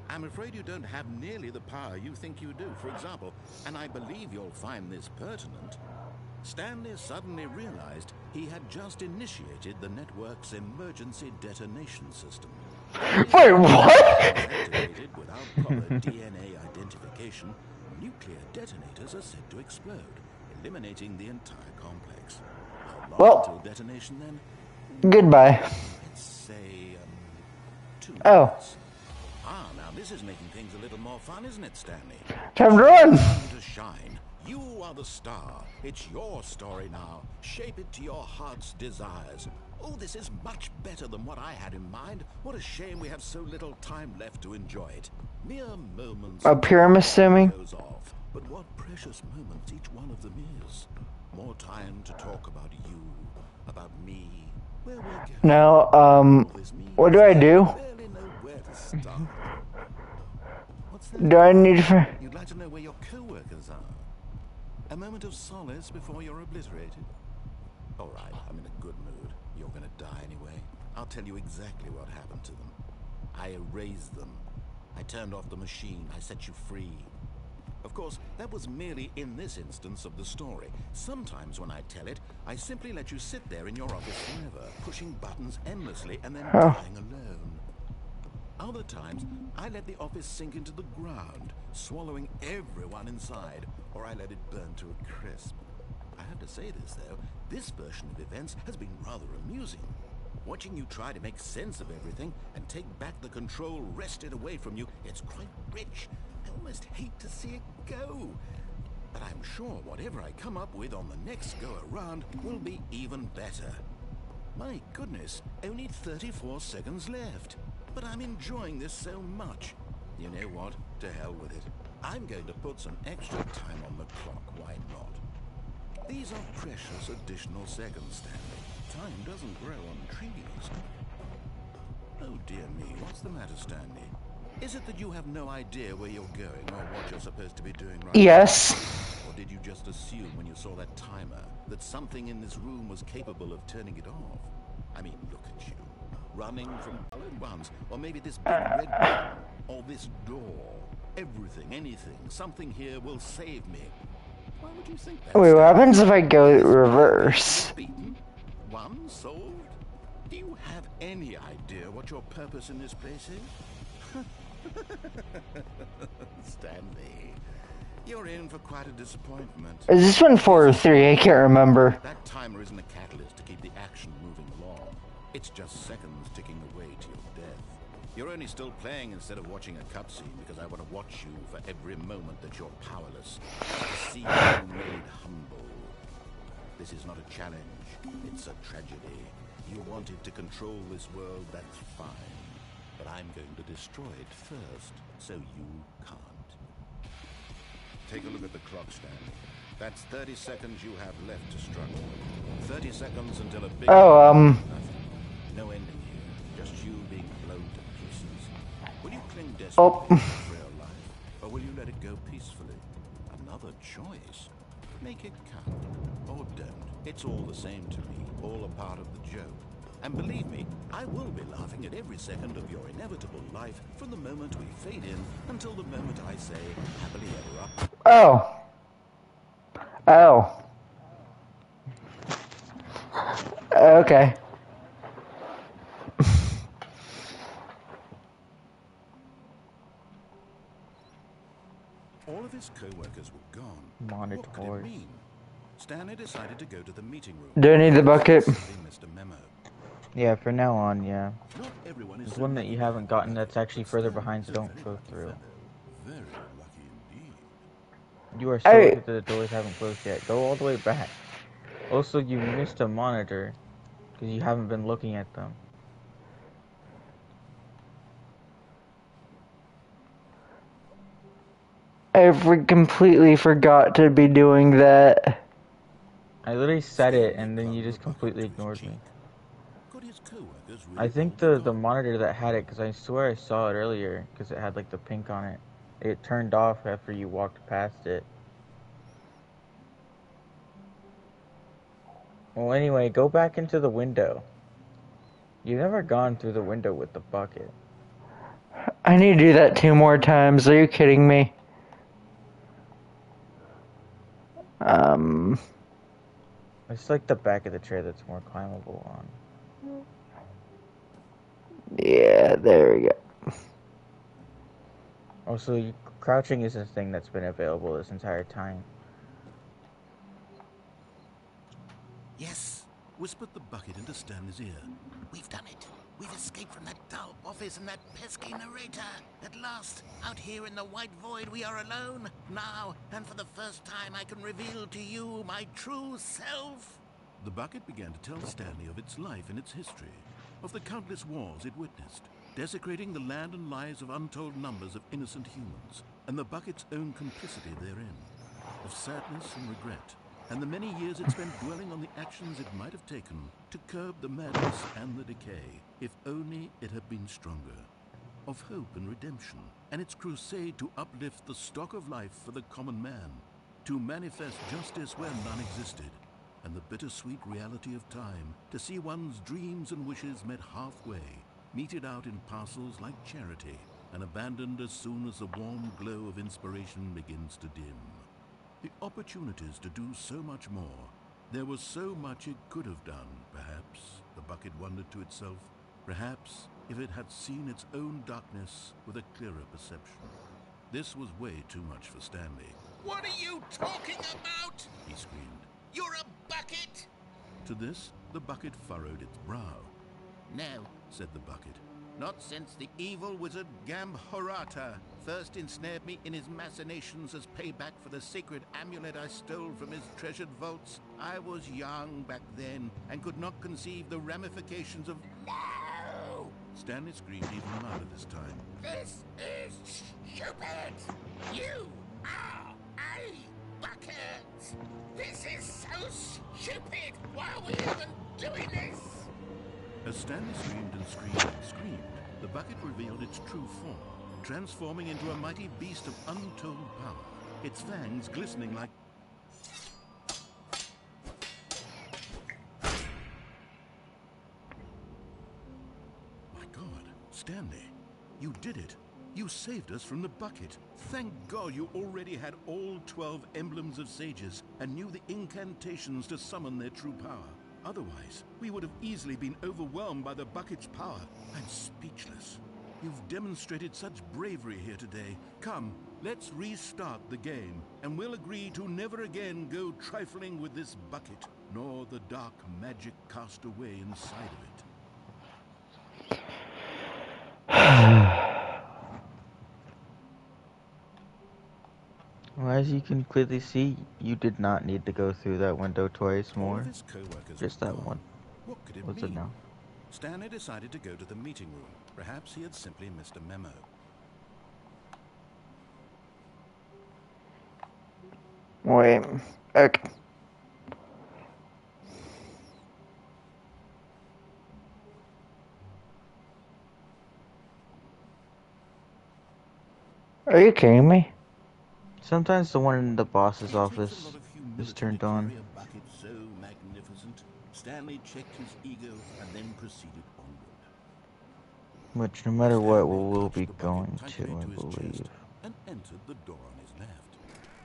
S3: I'm afraid you don't have nearly the power you think you do. For example, and I believe you'll find this pertinent, Stanley suddenly realized he had just initiated the network's emergency detonation system.
S2: Wait, what?
S3: Activated without proper DNA identification, nuclear detonators are said to explode, eliminating the entire complex. How long
S2: Well-
S3: until detonation then?
S2: Goodbye.
S3: Let's say, 2
S2: Oh.
S3: minutes. Ah, now this is making things a little more fun, isn't it, Stanley?
S2: Time to run.
S3: Time to shine. You are the star. It's your story now. Shape it to your heart's desires. Oh, this is much better than what I had in mind. What a shame we have so little time left to enjoy it. Mere moments.
S2: Up here, I'm assuming.
S3: Goes off. But what precious moments each one of them is. More time to talk about you, about me, where we're going.
S2: Now,
S3: All this means
S2: what do I do?
S3: barely know where to start. What's that?
S2: Do I need to...
S3: You'd like to know where your co-workers are? A moment of solace before you're obliterated? All right, I'm in a good mood. You're gonna die anyway. I'll tell you exactly what happened to them. I erased them. I turned off the machine. I set you free. Of course, that was merely in this instance of the story. Sometimes when I tell it, I simply let you sit there in your office forever, pushing buttons endlessly and then dying alone. Other times, I let the office sink into the ground, swallowing everyone inside, or I let it burn to a crisp. I have to say this, though, this version of events has been rather amusing. Watching you try to make sense of everything and take back the control wrested away from you, it's quite rich. I almost hate to see it go. But I'm sure whatever I come up with on the next go-around will be even better. My goodness, only 34 seconds left. But I'm enjoying this so much. You know what? To hell with it. I'm going to put some extra time on the clock, why not? These are precious additional seconds, Stanley. Time doesn't grow on trees. Oh dear me, what's the matter, Stanley? Is it that you have no idea where you're going or what you're supposed to be doing right
S2: Yes.
S3: now? Or did you just assume when you saw that timer that something in this room was capable of turning it off? I mean, look at you. Running from all at once, or maybe this big red button, or this door. Everything, anything, something here will save me. Why would you think that?
S2: Wait, what
S3: Stanley?
S2: happens if I go
S3: This
S2: reverse?
S3: beaten? One solved? Do you have any idea what your purpose in this place is? Stanley, you're in for quite a disappointment.
S2: Is this one 4 or 3? I can't remember.
S3: That timer isn't a catalyst to keep the action moving along. It's just seconds ticking away to your death. You're only still playing instead of watching a cutscene because I want to watch you for every moment that you're powerless. To see you made humble. This is not a challenge. It's a tragedy. You wanted to control this world, that's fine. But I'm going to destroy it first, so you can't. Take a look at the clock, Stanley. That's 30 seconds you have left to struggle. 30 seconds until a big...
S2: Oh,
S3: Nothing. No ending here. Just you being blown to pieces. Will you cling desperately to frail life, or will you let it go peacefully? Another choice. Make it count, or don't. It's all the same to me, all a part of the joke. And believe me, I will be laughing at every second of your inevitable life from the moment we fade in until the moment I say, happily ever after.
S2: Oh. Oh. Okay.
S3: All of his co-workers were gone. What could it
S1: Monitors.
S3: mean? Stanley decided to go to the meeting room.
S2: Do I need the bucket?
S3: Simply missed a memo.
S1: Yeah, for now on, yeah.
S3: Not everyone is
S1: There's
S3: so
S1: one that you
S3: lucky
S1: haven't gotten that's actually
S3: but
S1: further
S3: Stanley
S1: behind,
S3: is
S1: so
S3: a
S1: don't
S3: very
S1: go
S3: lucky
S1: through.
S3: fellow. Very lucky indeed.
S1: You are so
S2: I-
S1: lucky that the doors haven't closed yet. Go all the way back. Also, you missed a monitor because you haven't been looking at them.
S2: Completely forgot to be doing that.
S1: I literally said it,
S3: Stanley
S1: and then you
S3: clung the
S1: just
S3: bucket
S1: completely
S3: to his
S1: ignored
S3: cheek.
S1: me.
S3: Could his co-workers
S1: I
S3: really
S1: think
S3: all be
S1: the
S3: gone?
S1: monitor that had it, because I swear I saw it earlier, because it had like the pink on it. It turned off after you walked past it. Well, anyway, go back into the window. You've never gone through the window with the bucket.
S2: I need to do that 2 more times. Are you kidding me?
S1: It's like the back of the chair that's more climbable on.
S2: Yeah, there we go.
S1: Also, crouching is a thing that's been available this entire time.
S3: Yes, whispered the bucket into Stanley's ear. We've done it. We've escaped from that dull office and that pesky narrator. At last, out here in the white void, we are alone. Now, and for the first time, I can reveal to you my true self. The bucket began to tell Stanley of its life and its history, of the countless wars it witnessed, desecrating the land and lives of untold numbers of innocent humans, and the bucket's own complicity therein, of sadness and regret, and the many years it spent dwelling on the actions it might have taken to curb the madness and the decay, if only it had been stronger, of hope and redemption, and its crusade to uplift the stock of life for the common man, to manifest justice where none existed, and the bittersweet reality of time, to see one's dreams and wishes met halfway, meted out in parcels like charity, and abandoned as soon as the warm glow of inspiration begins to dim. The opportunities to do so much more. There was so much it could have done, perhaps, the bucket wondered to itself. Perhaps, if it had seen its own darkness with a clearer perception. This was way too much for Stanley.
S4: What are you talking about?
S3: He screamed.
S4: You're a bucket!
S3: To this, the bucket furrowed its brow.
S4: No,
S3: Said the bucket.
S4: not since the evil wizard Gambhorata first ensnared me in his machinations as payback for the sacred amulet I stole from his treasured vaults. I was young back then and could not conceive the ramifications of... No!
S3: Stanley screamed even louder this time.
S4: This is stupid! You are a bucket! This is so stupid! Why are we even doing this?
S3: As Stanley screamed and screamed and screamed, the bucket revealed its true form, transforming into a mighty beast of untold power, its fangs glistening like... My God, Stanley, you did it. You saved us from the bucket. Thank God you already had all 12 emblems of sages and knew the incantations to summon their true power. Otherwise, we would have easily been overwhelmed by the bucket's power. I'm speechless. You've demonstrated such bravery here today. Come, let's restart the game, and we'll agree to never again go trifling with this bucket, nor the dark magic cast away inside of it.
S1: Well, as you can clearly see, you did not need to go through that window twice
S3: All
S1: more.
S3: of his co-workers
S1: Just
S3: were
S1: that
S3: gone.
S1: one.
S3: What could it
S1: Was it
S3: mean?
S1: no?
S3: Stanley decided to go to the meeting room. Perhaps he had simply missed a memo.
S2: Wait. Okay. Are you kidding me?
S1: Sometimes the one in the boss's
S3: It takes a
S1: office
S3: lot of
S1: is
S3: humility
S1: turned
S3: to
S1: on.
S3: carry a bucket so magnificent. Stanley checked his ego and then proceeded onward.
S1: Which, no matter what,
S3: Stanley
S1: we'll
S3: clutched
S1: be
S3: the bucket
S1: going
S3: tightly
S1: to, I
S3: to his
S1: believe.
S3: chest and entered the door on his left.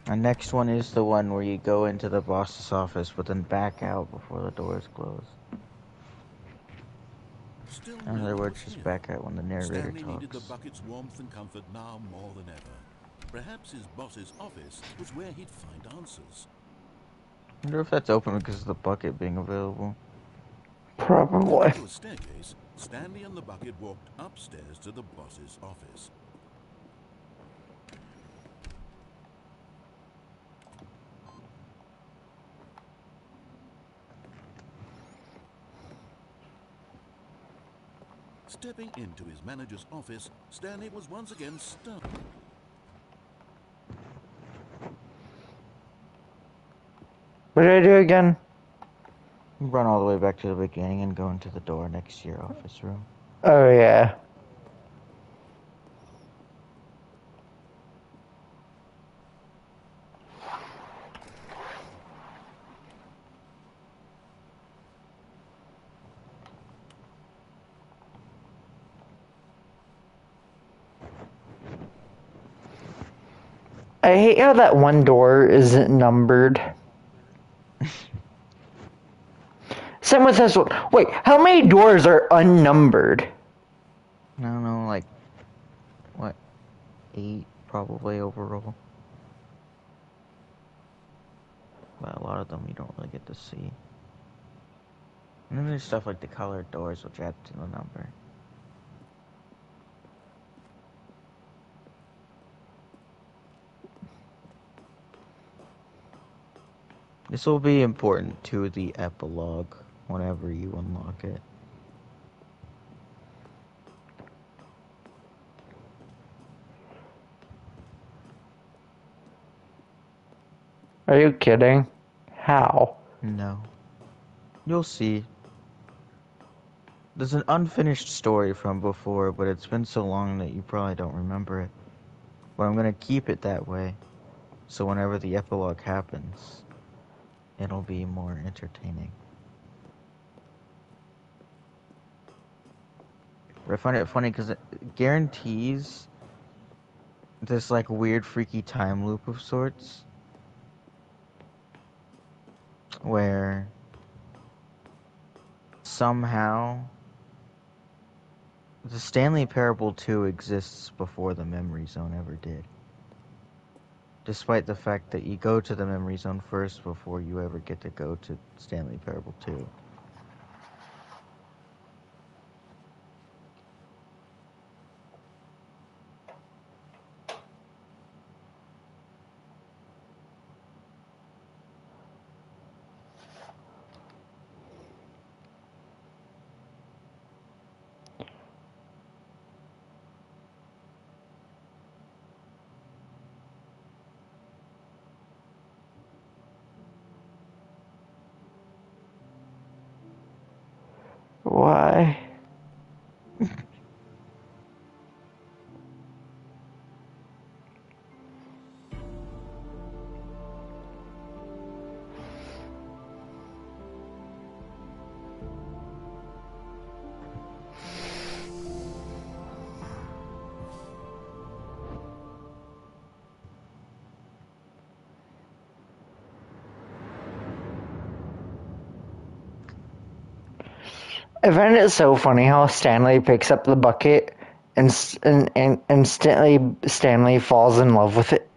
S1: Our next one is the one where you go into the boss's office, but then back out before the door is closed.
S3: Still
S1: In
S3: no
S1: other
S3: one
S1: words,
S3: was
S1: just
S3: here.
S1: back out when the narrator
S3: Stanley needed the
S1: talks.
S3: bucket's warmth and comfort now more than ever. Perhaps his boss's office was where he'd find answers.
S1: I wonder if that's open because of the bucket being available.
S2: Probably.
S3: Going to a staircase, Stanley and the bucket walked upstairs to the boss's office. Stepping into his manager's office, Stanley was once again stunned.
S2: What did I do again?
S1: Run all the way back to the beginning and go into the door next to your office room.
S2: Oh, yeah. I hate how that one door isn't numbered. Same with this one. Wait, how many doors are unnumbered?
S1: I don't know, like, what, 8 probably overall. But a lot of them you don't really get to see. And then there's stuff like the colored doors, which add to the number. This will be important to the epilogue whenever you unlock it.
S2: Are you kidding? How?
S1: No. You'll see. There's an unfinished story from before, but it's been so long that you probably don't remember it. But I'm gonna keep it that way, so whenever the epilogue happens, it'll be more entertaining. But I find it funny because it guarantees this like weird freaky time loop of sorts where somehow the Stanley Parable 2 exists before the Memory Zone ever did. Despite the fact that you go to the Memory Zone first before you ever get to go to Stanley Parable 2.
S2: Why? I find it so funny how Stanley picks up the bucket and instantly Stanley falls in love with it.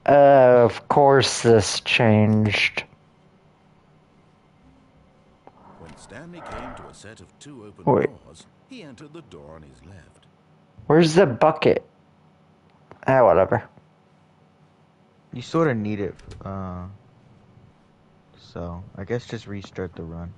S2: Of course this changed.
S3: When Stanley came to a set of 2 open
S2: Wait.
S3: doors, he entered the door on his left.
S2: Where's the bucket? Ah, whatever.
S1: You sort of need it, so I guess just restart the run.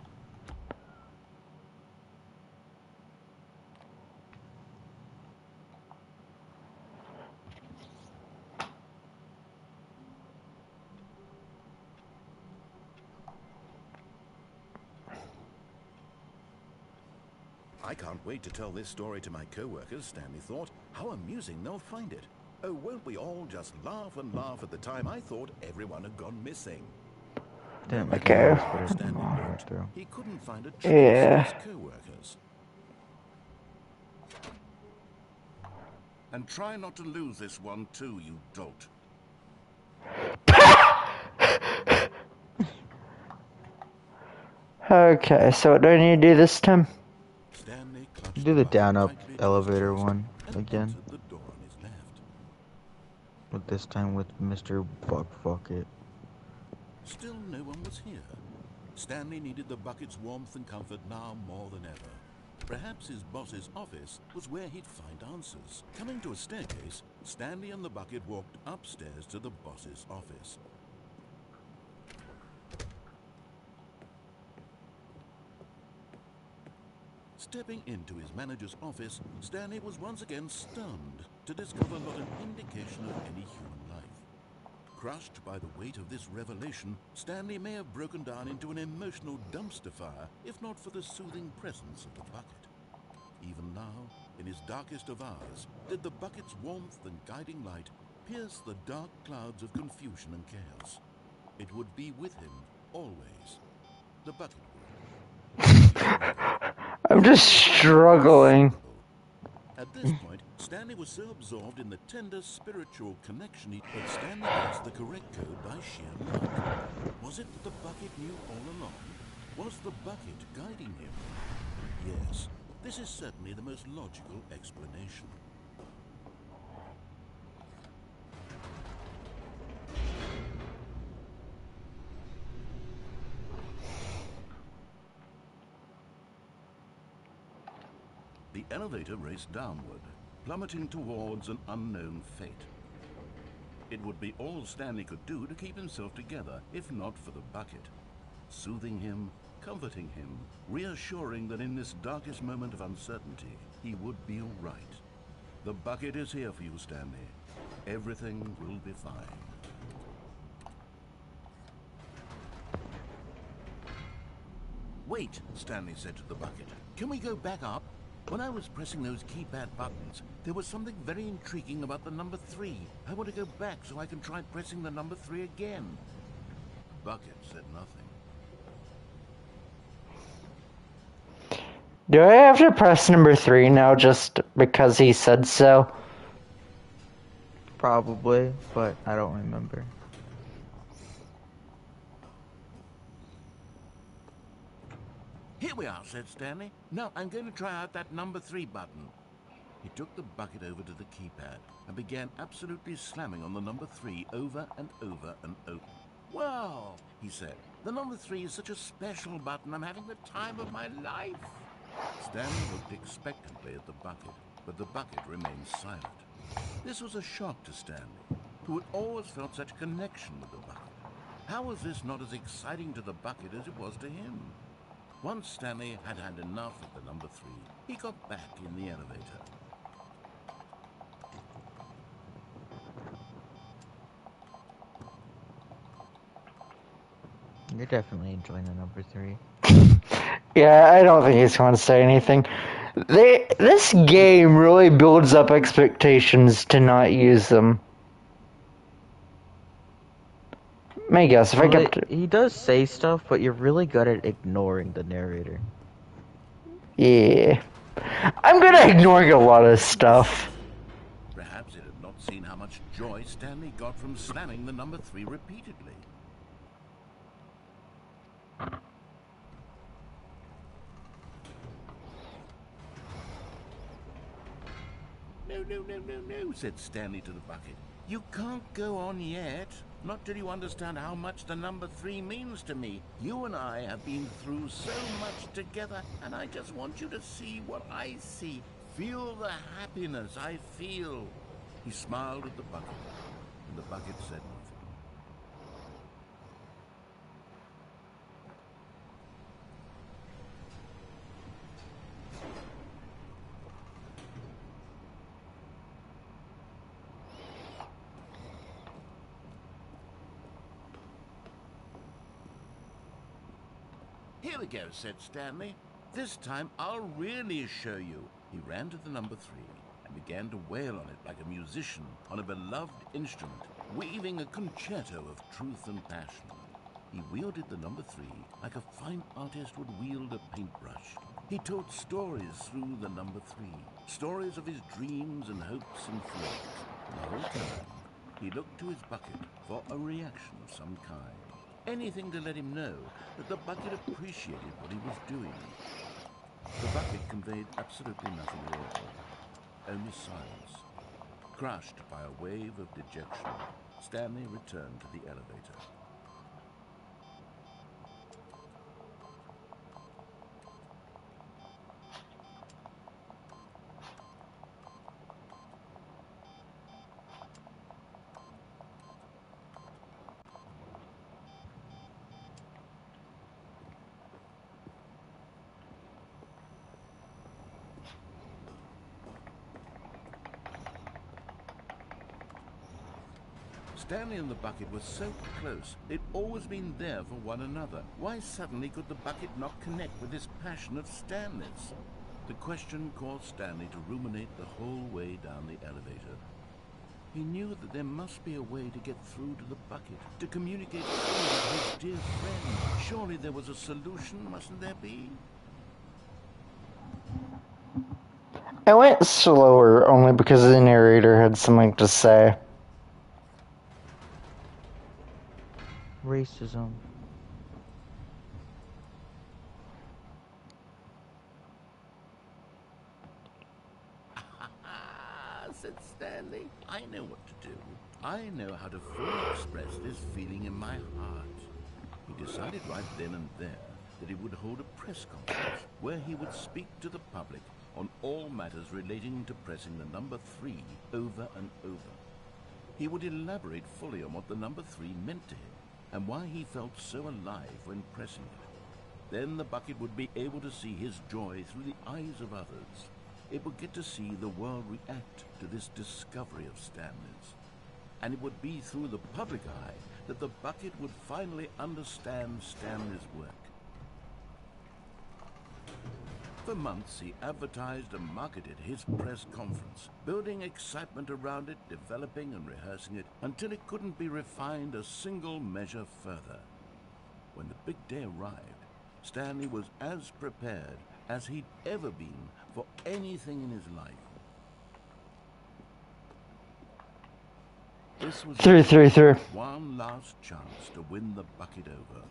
S3: I can't wait to tell this story to my co-workers, Stanley thought. How amusing they'll find it. Oh, won't we all just laugh and laugh at the time I thought everyone had gone missing.
S1: Didn't make
S2: Okay.
S1: a noise, but I
S3: Stanley
S1: didn't follow
S3: looked.
S1: through.
S3: He couldn't find a trace
S2: Yeah.
S3: of his co-workers. And try not to lose this one too, you dolt.
S2: Okay, so what do I need to do this time?
S3: Stanley clutched
S1: Do the
S3: bucket
S1: down up
S3: tightly to his
S1: elevator
S3: chest
S1: one
S3: and
S1: again.
S3: entered the door on his left.
S1: But this time with Mr. Buckfucket.
S3: Still no one was here. Stanley needed the bucket's warmth and comfort now more than ever. Perhaps his boss's office was where he'd find answers. Coming to a staircase, Stanley and the bucket walked upstairs to the boss's office. Stepping into his manager's office, Stanley was once again stunned to discover not an indication of any human life. Crushed by the weight of this revelation, Stanley may have broken down into an emotional dumpster fire if not for the soothing presence of the bucket. Even now, in his darkest of hours, did the bucket's warmth and guiding light pierce the dark clouds of confusion and chaos. It would be with him always. The bucket would.
S2: I'm just struggling.
S3: At this point, Stanley was so absorbed in the tender spiritual connection that Stanley guessed the correct code by sheer luck. Was it that the bucket knew all along? Was the bucket guiding him? Yes, this is certainly the most logical explanation. The elevator raced downward, plummeting towards an unknown fate. It would be all Stanley could do to keep himself together, if not for the bucket. Soothing him, comforting him, reassuring that in this darkest moment of uncertainty, he would be all right. The bucket is here for you, Stanley. Everything will be fine. Wait, Stanley said to the bucket. Can we go back up? When I was pressing those keypad buttons, there was something very intriguing about the number 3. I want to go back so I can try pressing the number 3 again. Bucket said nothing.
S2: Do I have to press number 3 now just because he said so?
S1: Probably, but I don't remember.
S3: Here we are, said Stanley. Now I'm going to try out that number 3 button. He took the bucket over to the keypad and began absolutely slamming on the number 3 over and over and over. Well, he said, the number 3 is such a special button. I'm having the time of my life. Stanley looked expectantly at the bucket, but the bucket remained silent. This was a shock to Stanley, who had always felt such a connection with the bucket. How was this not as exciting to the bucket as it was to him? Once Stanley had had enough of the number 3, he got back in the elevator.
S1: You're definitely enjoying the number 3.
S2: Yeah, I don't think he's going to say anything. This game really builds up expectations to not use them. My guess, if I
S1: Well,
S2: kept...
S1: he does say stuff, but you're really good at ignoring the narrator.
S2: Yeah. I'm good at ignoring a lot of stuff.
S3: Perhaps it had not seen how much joy Stanley got from slamming the number 3 repeatedly. no, said Stanley to the bucket. You can't go on yet. Not till you understand how much the number 3 means to me. You and I have been through so much together, and I just want you to see what I see. Feel the happiness I feel. He smiled at the bucket, and the bucket said nothing. Here we go, said Stanley. This time I'll really show you. He ran to the number 3 and began to wail on it like a musician on a beloved instrument, weaving a concerto of truth and passion. He wielded the number 3 like a fine artist would wield a paintbrush. He told stories through the number 3, stories of his dreams and hopes and fears. And the whole time, he looked to his bucket for a reaction of some kind. Anything to let him know that the bucket appreciated what he was doing. The bucket conveyed absolutely nothing at all, only silence. Crushed by a wave of dejection, Stanley returned to the elevator. Stanley and the bucket were so close. They'd always been there for one another. Why suddenly could the bucket not connect with this passion of Stanley's? The question caused Stanley to ruminate the whole way down the elevator. He knew that there must be a way to get through to the bucket, to communicate with his dear friend. Surely there was a solution, mustn't there be?
S2: I went slower only because the narrator had something to say.
S1: Racism.
S3: Said Stanley. I know what to do. I know how to fully express this feeling in my heart. He decided right then and there that he would hold a press conference where he would speak to the public on all matters relating to pressing the number 3 over and over. He would elaborate fully on what the number 3 meant to him and why he felt so alive when pressing it. Then the bucket would be able to see his joy through the eyes of others. It would get to see the world react to this discovery of Stanley's. And it would be through the public eye that the bucket would finally understand Stanley's work. For months, he advertised and marketed his press conference, building excitement around it, developing and rehearsing it, until it couldn't be refined a single measure further. When the big day arrived, Stanley was as prepared as he'd ever been for anything in his life. This was
S2: Through.
S3: one last chance to win the bucket over.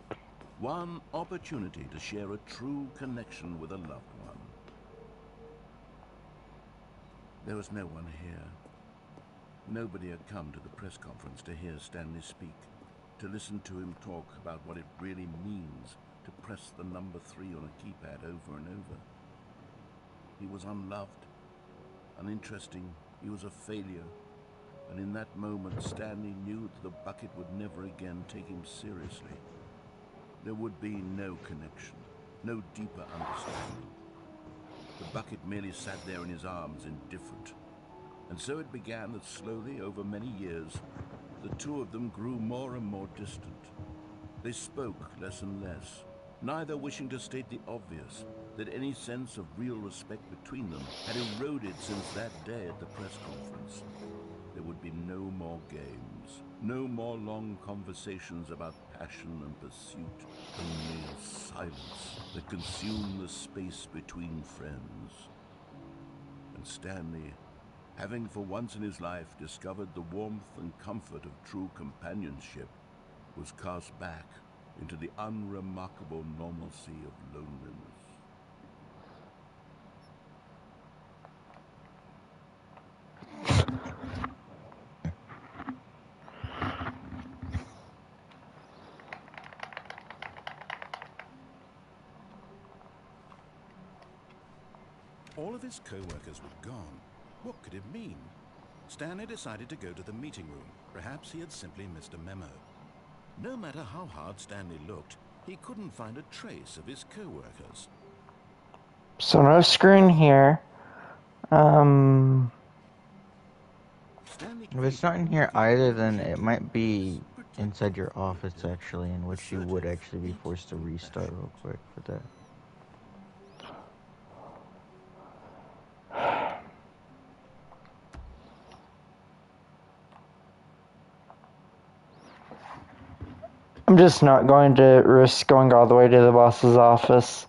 S3: One opportunity to share a true connection with a loved one. There was no one here. Nobody had come to the press conference to hear Stanley speak, to listen to him talk about what it really means to press the number 3 on a keypad over and over. He was unloved, uninteresting, he was a failure. And in that moment, Stanley knew that the bucket would never again take him seriously. There would be no connection, no deeper understanding. The bucket merely sat there in his arms, indifferent. And so it began that slowly, over many years, the two of them grew more and more distant. They spoke less and less, neither wishing to state the obvious, that any sense of real respect between them had eroded since that day at the press conference. There would be no more games, no more long conversations about passion and pursuit, only a silence that consumed the space between friends. And Stanley, having for once in his life discovered the warmth and comfort of true companionship, was cast back into the unremarkable normalcy of loneliness. All of his co-workers were gone. What could it mean? Stanley decided to go to the meeting room. Perhaps he had simply missed a memo. No matter how hard Stanley looked, he couldn't find a trace of his co-workers.
S2: So no screen here.
S1: If it's not in here either, then it might be inside your office actually, in which you would actually be forced to restart real quick for that.
S2: I'm just not going to risk going all the way to the boss's office.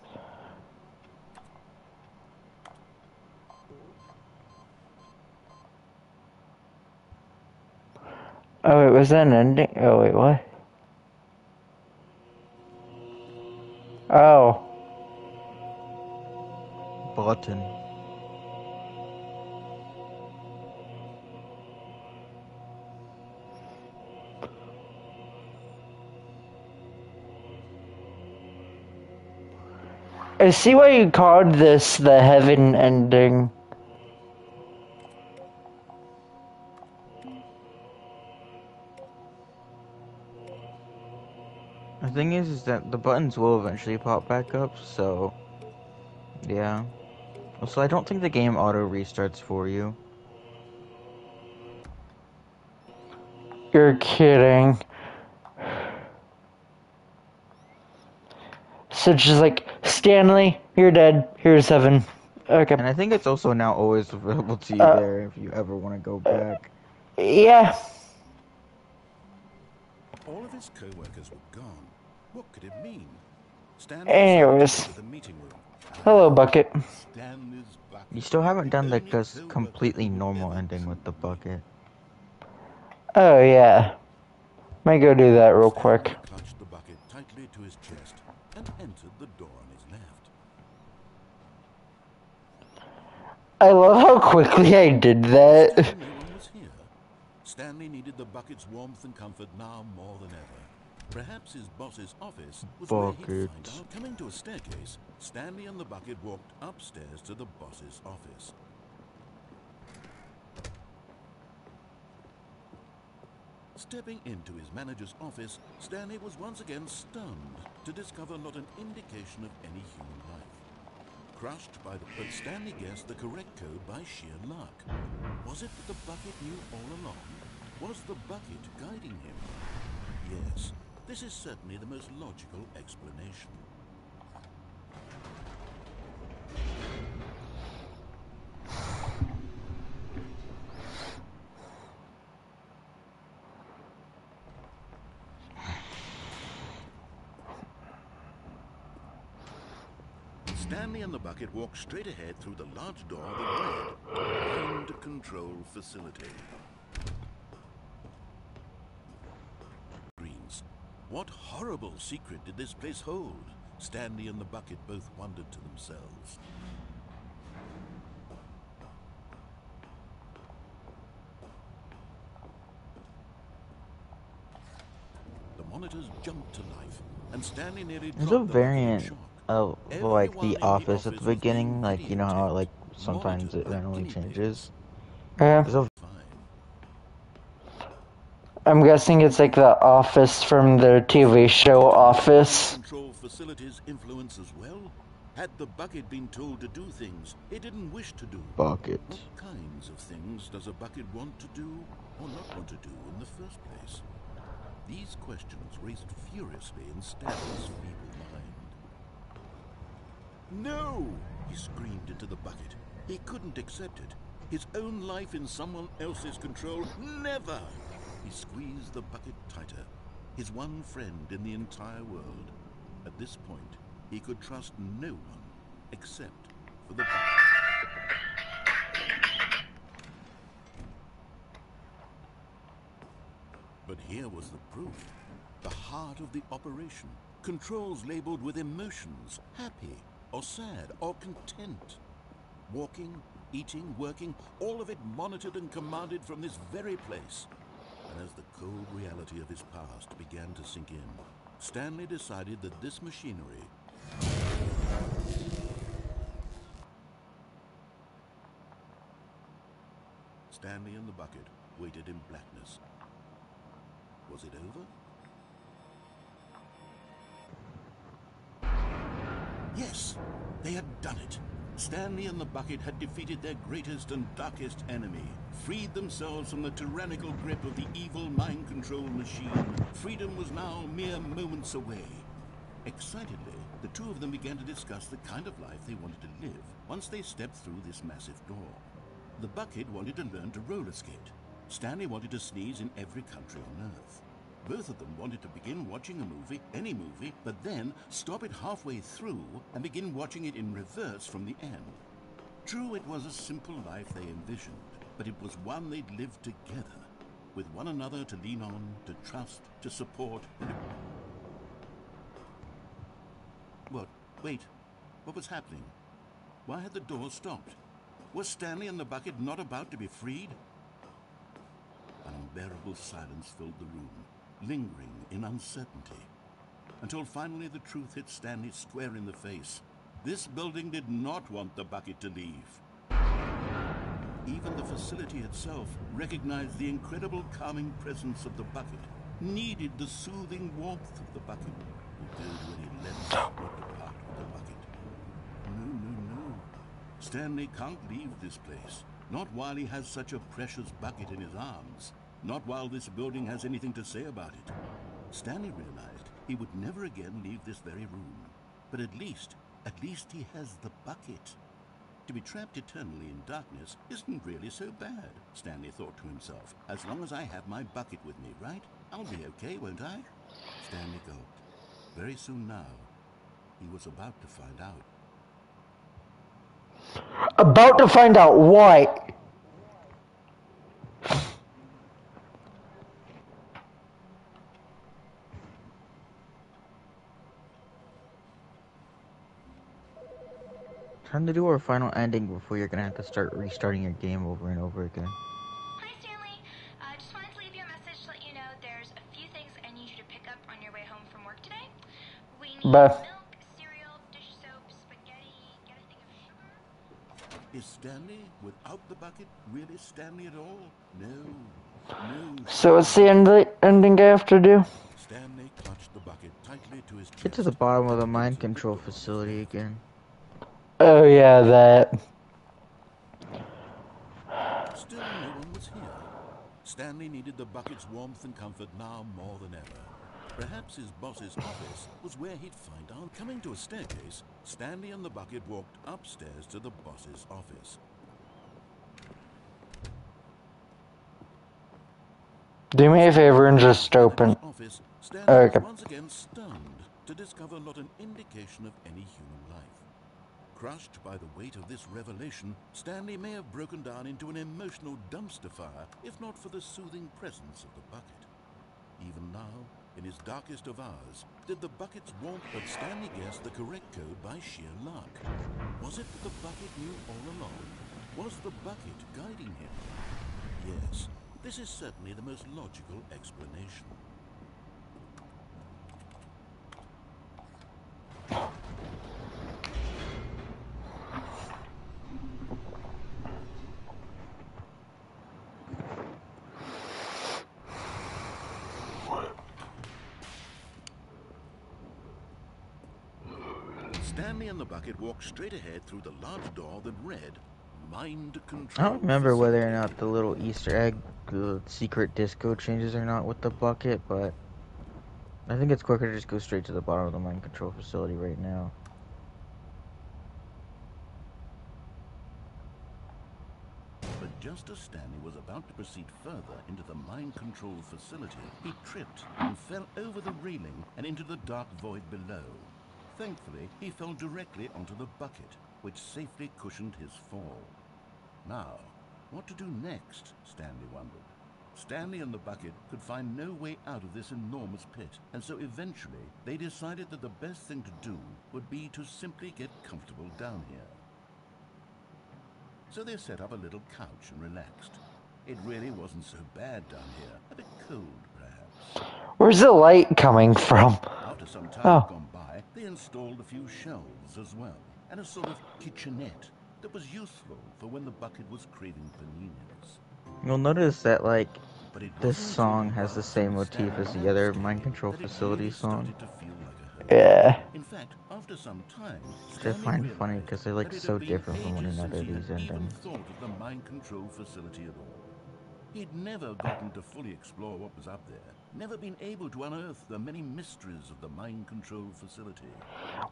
S2: Oh, wait, was that an ending? Oh, wait, what? Oh.
S1: Button.
S2: I see why you called this the heaven ending.
S1: The thing is that the buttons will eventually pop back up, so yeah. Also, I don't think the game auto restarts for you.
S2: You're kidding. So just like, Stanley, you're dead. Here's heaven. Okay.
S1: And I think it's also now always available to you there if you ever want to go back.
S2: Yeah.
S3: All of his co-workers were gone. What could it mean?
S2: Anyways.
S3: To the meeting room.
S2: Hello, Bucket.
S3: Stanley's bucket.
S1: You still haven't done the completely normal ending with the bucket.
S2: Oh, yeah. Might go do that real quick.
S3: Stanley clutched the bucket tightly to his chest and entered the door on his left.
S2: I love how quickly I did that.
S3: No one was here. Stanley needed the bucket's warmth and comfort now more than ever. Perhaps his boss's office was where he'd find out. Coming to a staircase, Stanley and the bucket walked upstairs to the boss's office. Stepping into his manager's office, Stanley was once again stunned to discover not an indication of any human life. Crushed by but Stanley guessed the correct code by sheer luck. Was it that the bucket knew all along? Was the bucket guiding him? Yes, this is certainly the most logical explanation. Stanley and the bucket walked straight ahead through the large door that read, Mind Control Facility. Greens. What horrible secret did this place hold? Stanley and the bucket both wondered to themselves. The monitors jumped to life, and Stanley nearly
S1: There's a
S3: dropped
S1: variant
S3: shock.
S1: of like the office at the beginning, like you know how like sometimes it randomly changes.
S2: Yeah.
S1: There's a
S2: I'm guessing it's like the office from the TV show Office.
S3: Control facilities influence as well. Had the bucket been told to do things it didn't wish to do?
S1: bucket.
S3: What kinds of things does a bucket want to do or not want to do in the first place? These questions raced furiously in Stanley's feeble mind. No! He screamed into the bucket. He couldn't accept it. His own life in someone else's control. Never! He squeezed the bucket tighter. His one friend in the entire world. At this point, he could trust no one except for the bucket. But here was the proof. The heart of the operation. Controls labeled with emotions. Happy, or sad, or content. Walking, eating, working, all of it monitored and commanded from this very place. And as the cold reality of his past began to sink in, Stanley decided that this machinery Stanley and the bucket waited in blackness. Was it over? Yes, they had done it. Stanley and the bucket had defeated their greatest and darkest enemy, freed themselves from the tyrannical grip of the evil mind control machine. Freedom was now mere moments away. Excitedly, the two of them began to discuss the kind of life they wanted to live once they stepped through this massive door. The bucket wanted to learn to roller skate. Stanley wanted to sneeze in every country on Earth. Both of them wanted to begin watching a movie, any movie, but then stop it halfway through and begin watching it in reverse from the end. True, it was a simple life they envisioned, but it was one they'd lived together, with one another to lean on, to trust, to support, and What? Wait. What was happening? Why had the door stopped? Was Stanley and the bucket not about to be freed? An unbearable silence filled the room, lingering in uncertainty, until finally the truth hit Stanley square in the face. This building did not want the bucket to leave. Even the facility itself recognized the incredible calming presence of the bucket, needed the soothing warmth of the bucket, who go to any lengths not to part with the bucket. No. Stanley can't leave this place, not while he has such a precious bucket in his arms. Not while this building has anything to say about it. Stanley realized he would never again leave this very room. But at least he has the bucket. To be trapped eternally in darkness isn't really so bad, Stanley thought to himself. As long as I have my bucket with me, right? I'll be okay, won't I? Stanley gulped. Very soon now, he was about to find out.
S2: About to find out what?
S1: Time to do our final ending before you're gonna have to start restarting your game over and over again.
S5: Hi, Stanley. Just wanted to leave you a message to let you know there's a few things I need you to pick up on your way home from work today. We need milk, cereal, dish soap, spaghetti, get a thing of sugar.
S3: Is Stanley, without the bucket, really Stanley at all? No.
S2: So what's the ending I have to do?
S3: Stanley clutched the bucket tightly to his chest.
S1: Get to the bottom of the mind control facility again.
S2: Oh yeah, that.
S3: Still no one was here. Stanley needed the bucket's warmth and comfort now more than ever. Perhaps his boss's office was where he'd find out. Coming to a staircase, Stanley and the bucket walked upstairs to the boss's office.
S2: Do me a favor and just open.
S3: Office, Stanley
S2: Okay.
S3: was once again stunned to discover not an indication of any human life. Crushed by the weight of this revelation, Stanley may have broken down into an emotional dumpster fire if not for the soothing presence of the bucket. Even now, in his darkest of hours, did the bucket's warmth, but Stanley guessed the correct code by sheer luck. Was it that the bucket knew all along? Was the bucket guiding him? Yes, this is certainly the most logical explanation. Stanley and the bucket walked straight ahead through the large door that read, Mind Control.
S1: I don't remember
S3: Facility.
S1: whether or not the little Easter egg, the secret disco changes or not with the bucket, but I think it's quicker to just go straight to the bottom of the mind control facility right now.
S3: But just as Stanley was about to proceed further into the mind control facility, he tripped and fell over the railing and into the dark void below. Thankfully, he fell directly onto the bucket, which safely cushioned his fall. Now, what to do next, Stanley wondered. Stanley and the bucket could find no way out of this enormous pit, and so eventually they decided that the best thing to do would be to simply get comfortable down here. So they set up a little couch and relaxed. It really wasn't so bad down here, a bit cold perhaps.
S2: Where's the light coming from?
S3: After some time
S2: Oh.
S3: had gone by, they installed a few shelves as well, and a sort of kitchenette that was useful for when the bucket was craving paninis.
S1: You'll notice that, like,
S3: But it
S1: this
S3: wasn't until
S1: song
S3: the
S1: has the
S3: baths
S1: same
S3: and
S1: motif
S3: Stanley
S1: as the other mind
S3: landscaping
S1: control
S3: that it
S1: facility
S3: really
S1: song,
S3: started to feel like a home.
S2: Yeah.
S3: In fact, after some time,
S1: which I
S3: Stanley
S1: find funny
S3: realized
S1: because they're, like,
S3: that it had
S1: so
S3: been
S1: different from one
S3: ages since
S1: another,
S3: he had
S1: these
S3: even
S1: endings.
S3: thought of the mind control facility at all. He'd never gotten to fully explore what was up there, never been able to unearth the many mysteries of the mind control facility.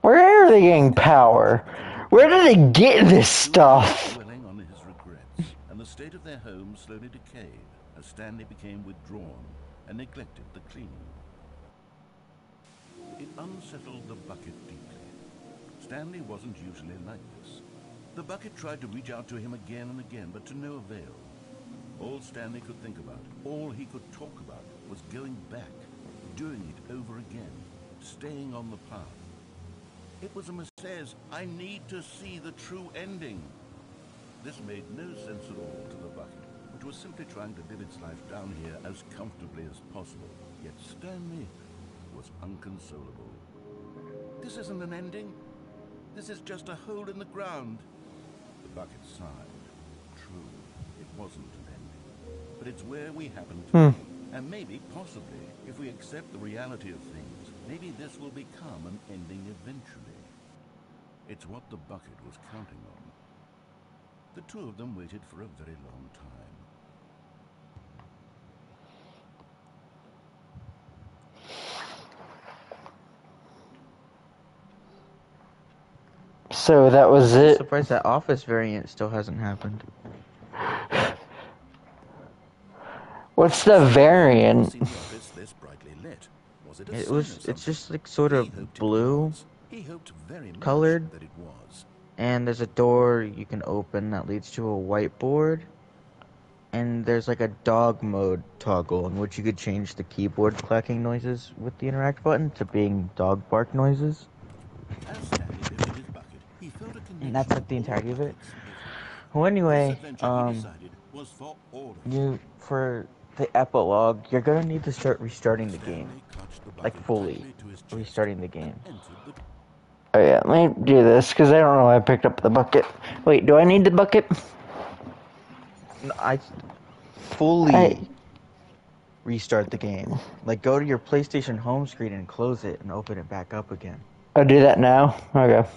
S2: Where are they getting power? Where do they get this stuff?
S3: Dwelling on his regrets, and the state of their home slowly decayed as Stanley became withdrawn and neglected the cleaning. It unsettled the bucket deeply. Stanley wasn't usually like this. The bucket tried to reach out to him again and again, but to no avail. All Stanley could think about, all he could talk about, was going back, doing it over again, staying on the path. It was a mistake. Says, I need to see the true ending. This made no sense at all to the bucket, which was simply trying to live its life down here as comfortably as possible. Yet Stanley was unconsolable. This isn't an ending. This is just a hole in the ground. The bucket sighed. True, it wasn't an ending. But it's where we happen to be. And maybe, possibly, if we accept the reality of things, maybe this will become an ending eventually. It's what the bucket was counting on. The two of them waited for a very long time.
S2: So that was
S1: I'm
S2: it.
S1: surprised that Office variant still hasn't happened.
S2: What's the variant?
S3: Seen the office this brightly lit. Was it a sign of
S1: It's
S3: something?
S1: just like sort of
S3: He hoped it
S1: blue
S3: was. He hoped very much
S1: colored,
S3: that it was.
S1: and there's a door you can open that leads to a whiteboard, and there's like a dog mode toggle in which you could change the keyboard clacking noises with the interact button to being dog bark noises.
S3: As Stanley lifted his bucket, he felt a connection.
S1: And that's like the
S3: all
S1: entirety of it.
S3: buckets everywhere.
S1: Well,
S3: This
S1: anyway,
S3: adventure, he decided, was for all of them.
S1: for the epilogue, you're gonna need to start restarting the game,
S3: Stanley clutched the
S1: like
S3: bucket
S1: fully
S3: tightly to his chest
S1: restarting the
S3: and
S1: game.
S3: entered the...
S2: Oh yeah, let me do this because I don't know why I picked up the bucket. Wait, do I need the bucket?
S1: No, I fully restart the game. Like, go to your PlayStation home screen and close it and open it back up again.
S2: I'll do that now. Okay.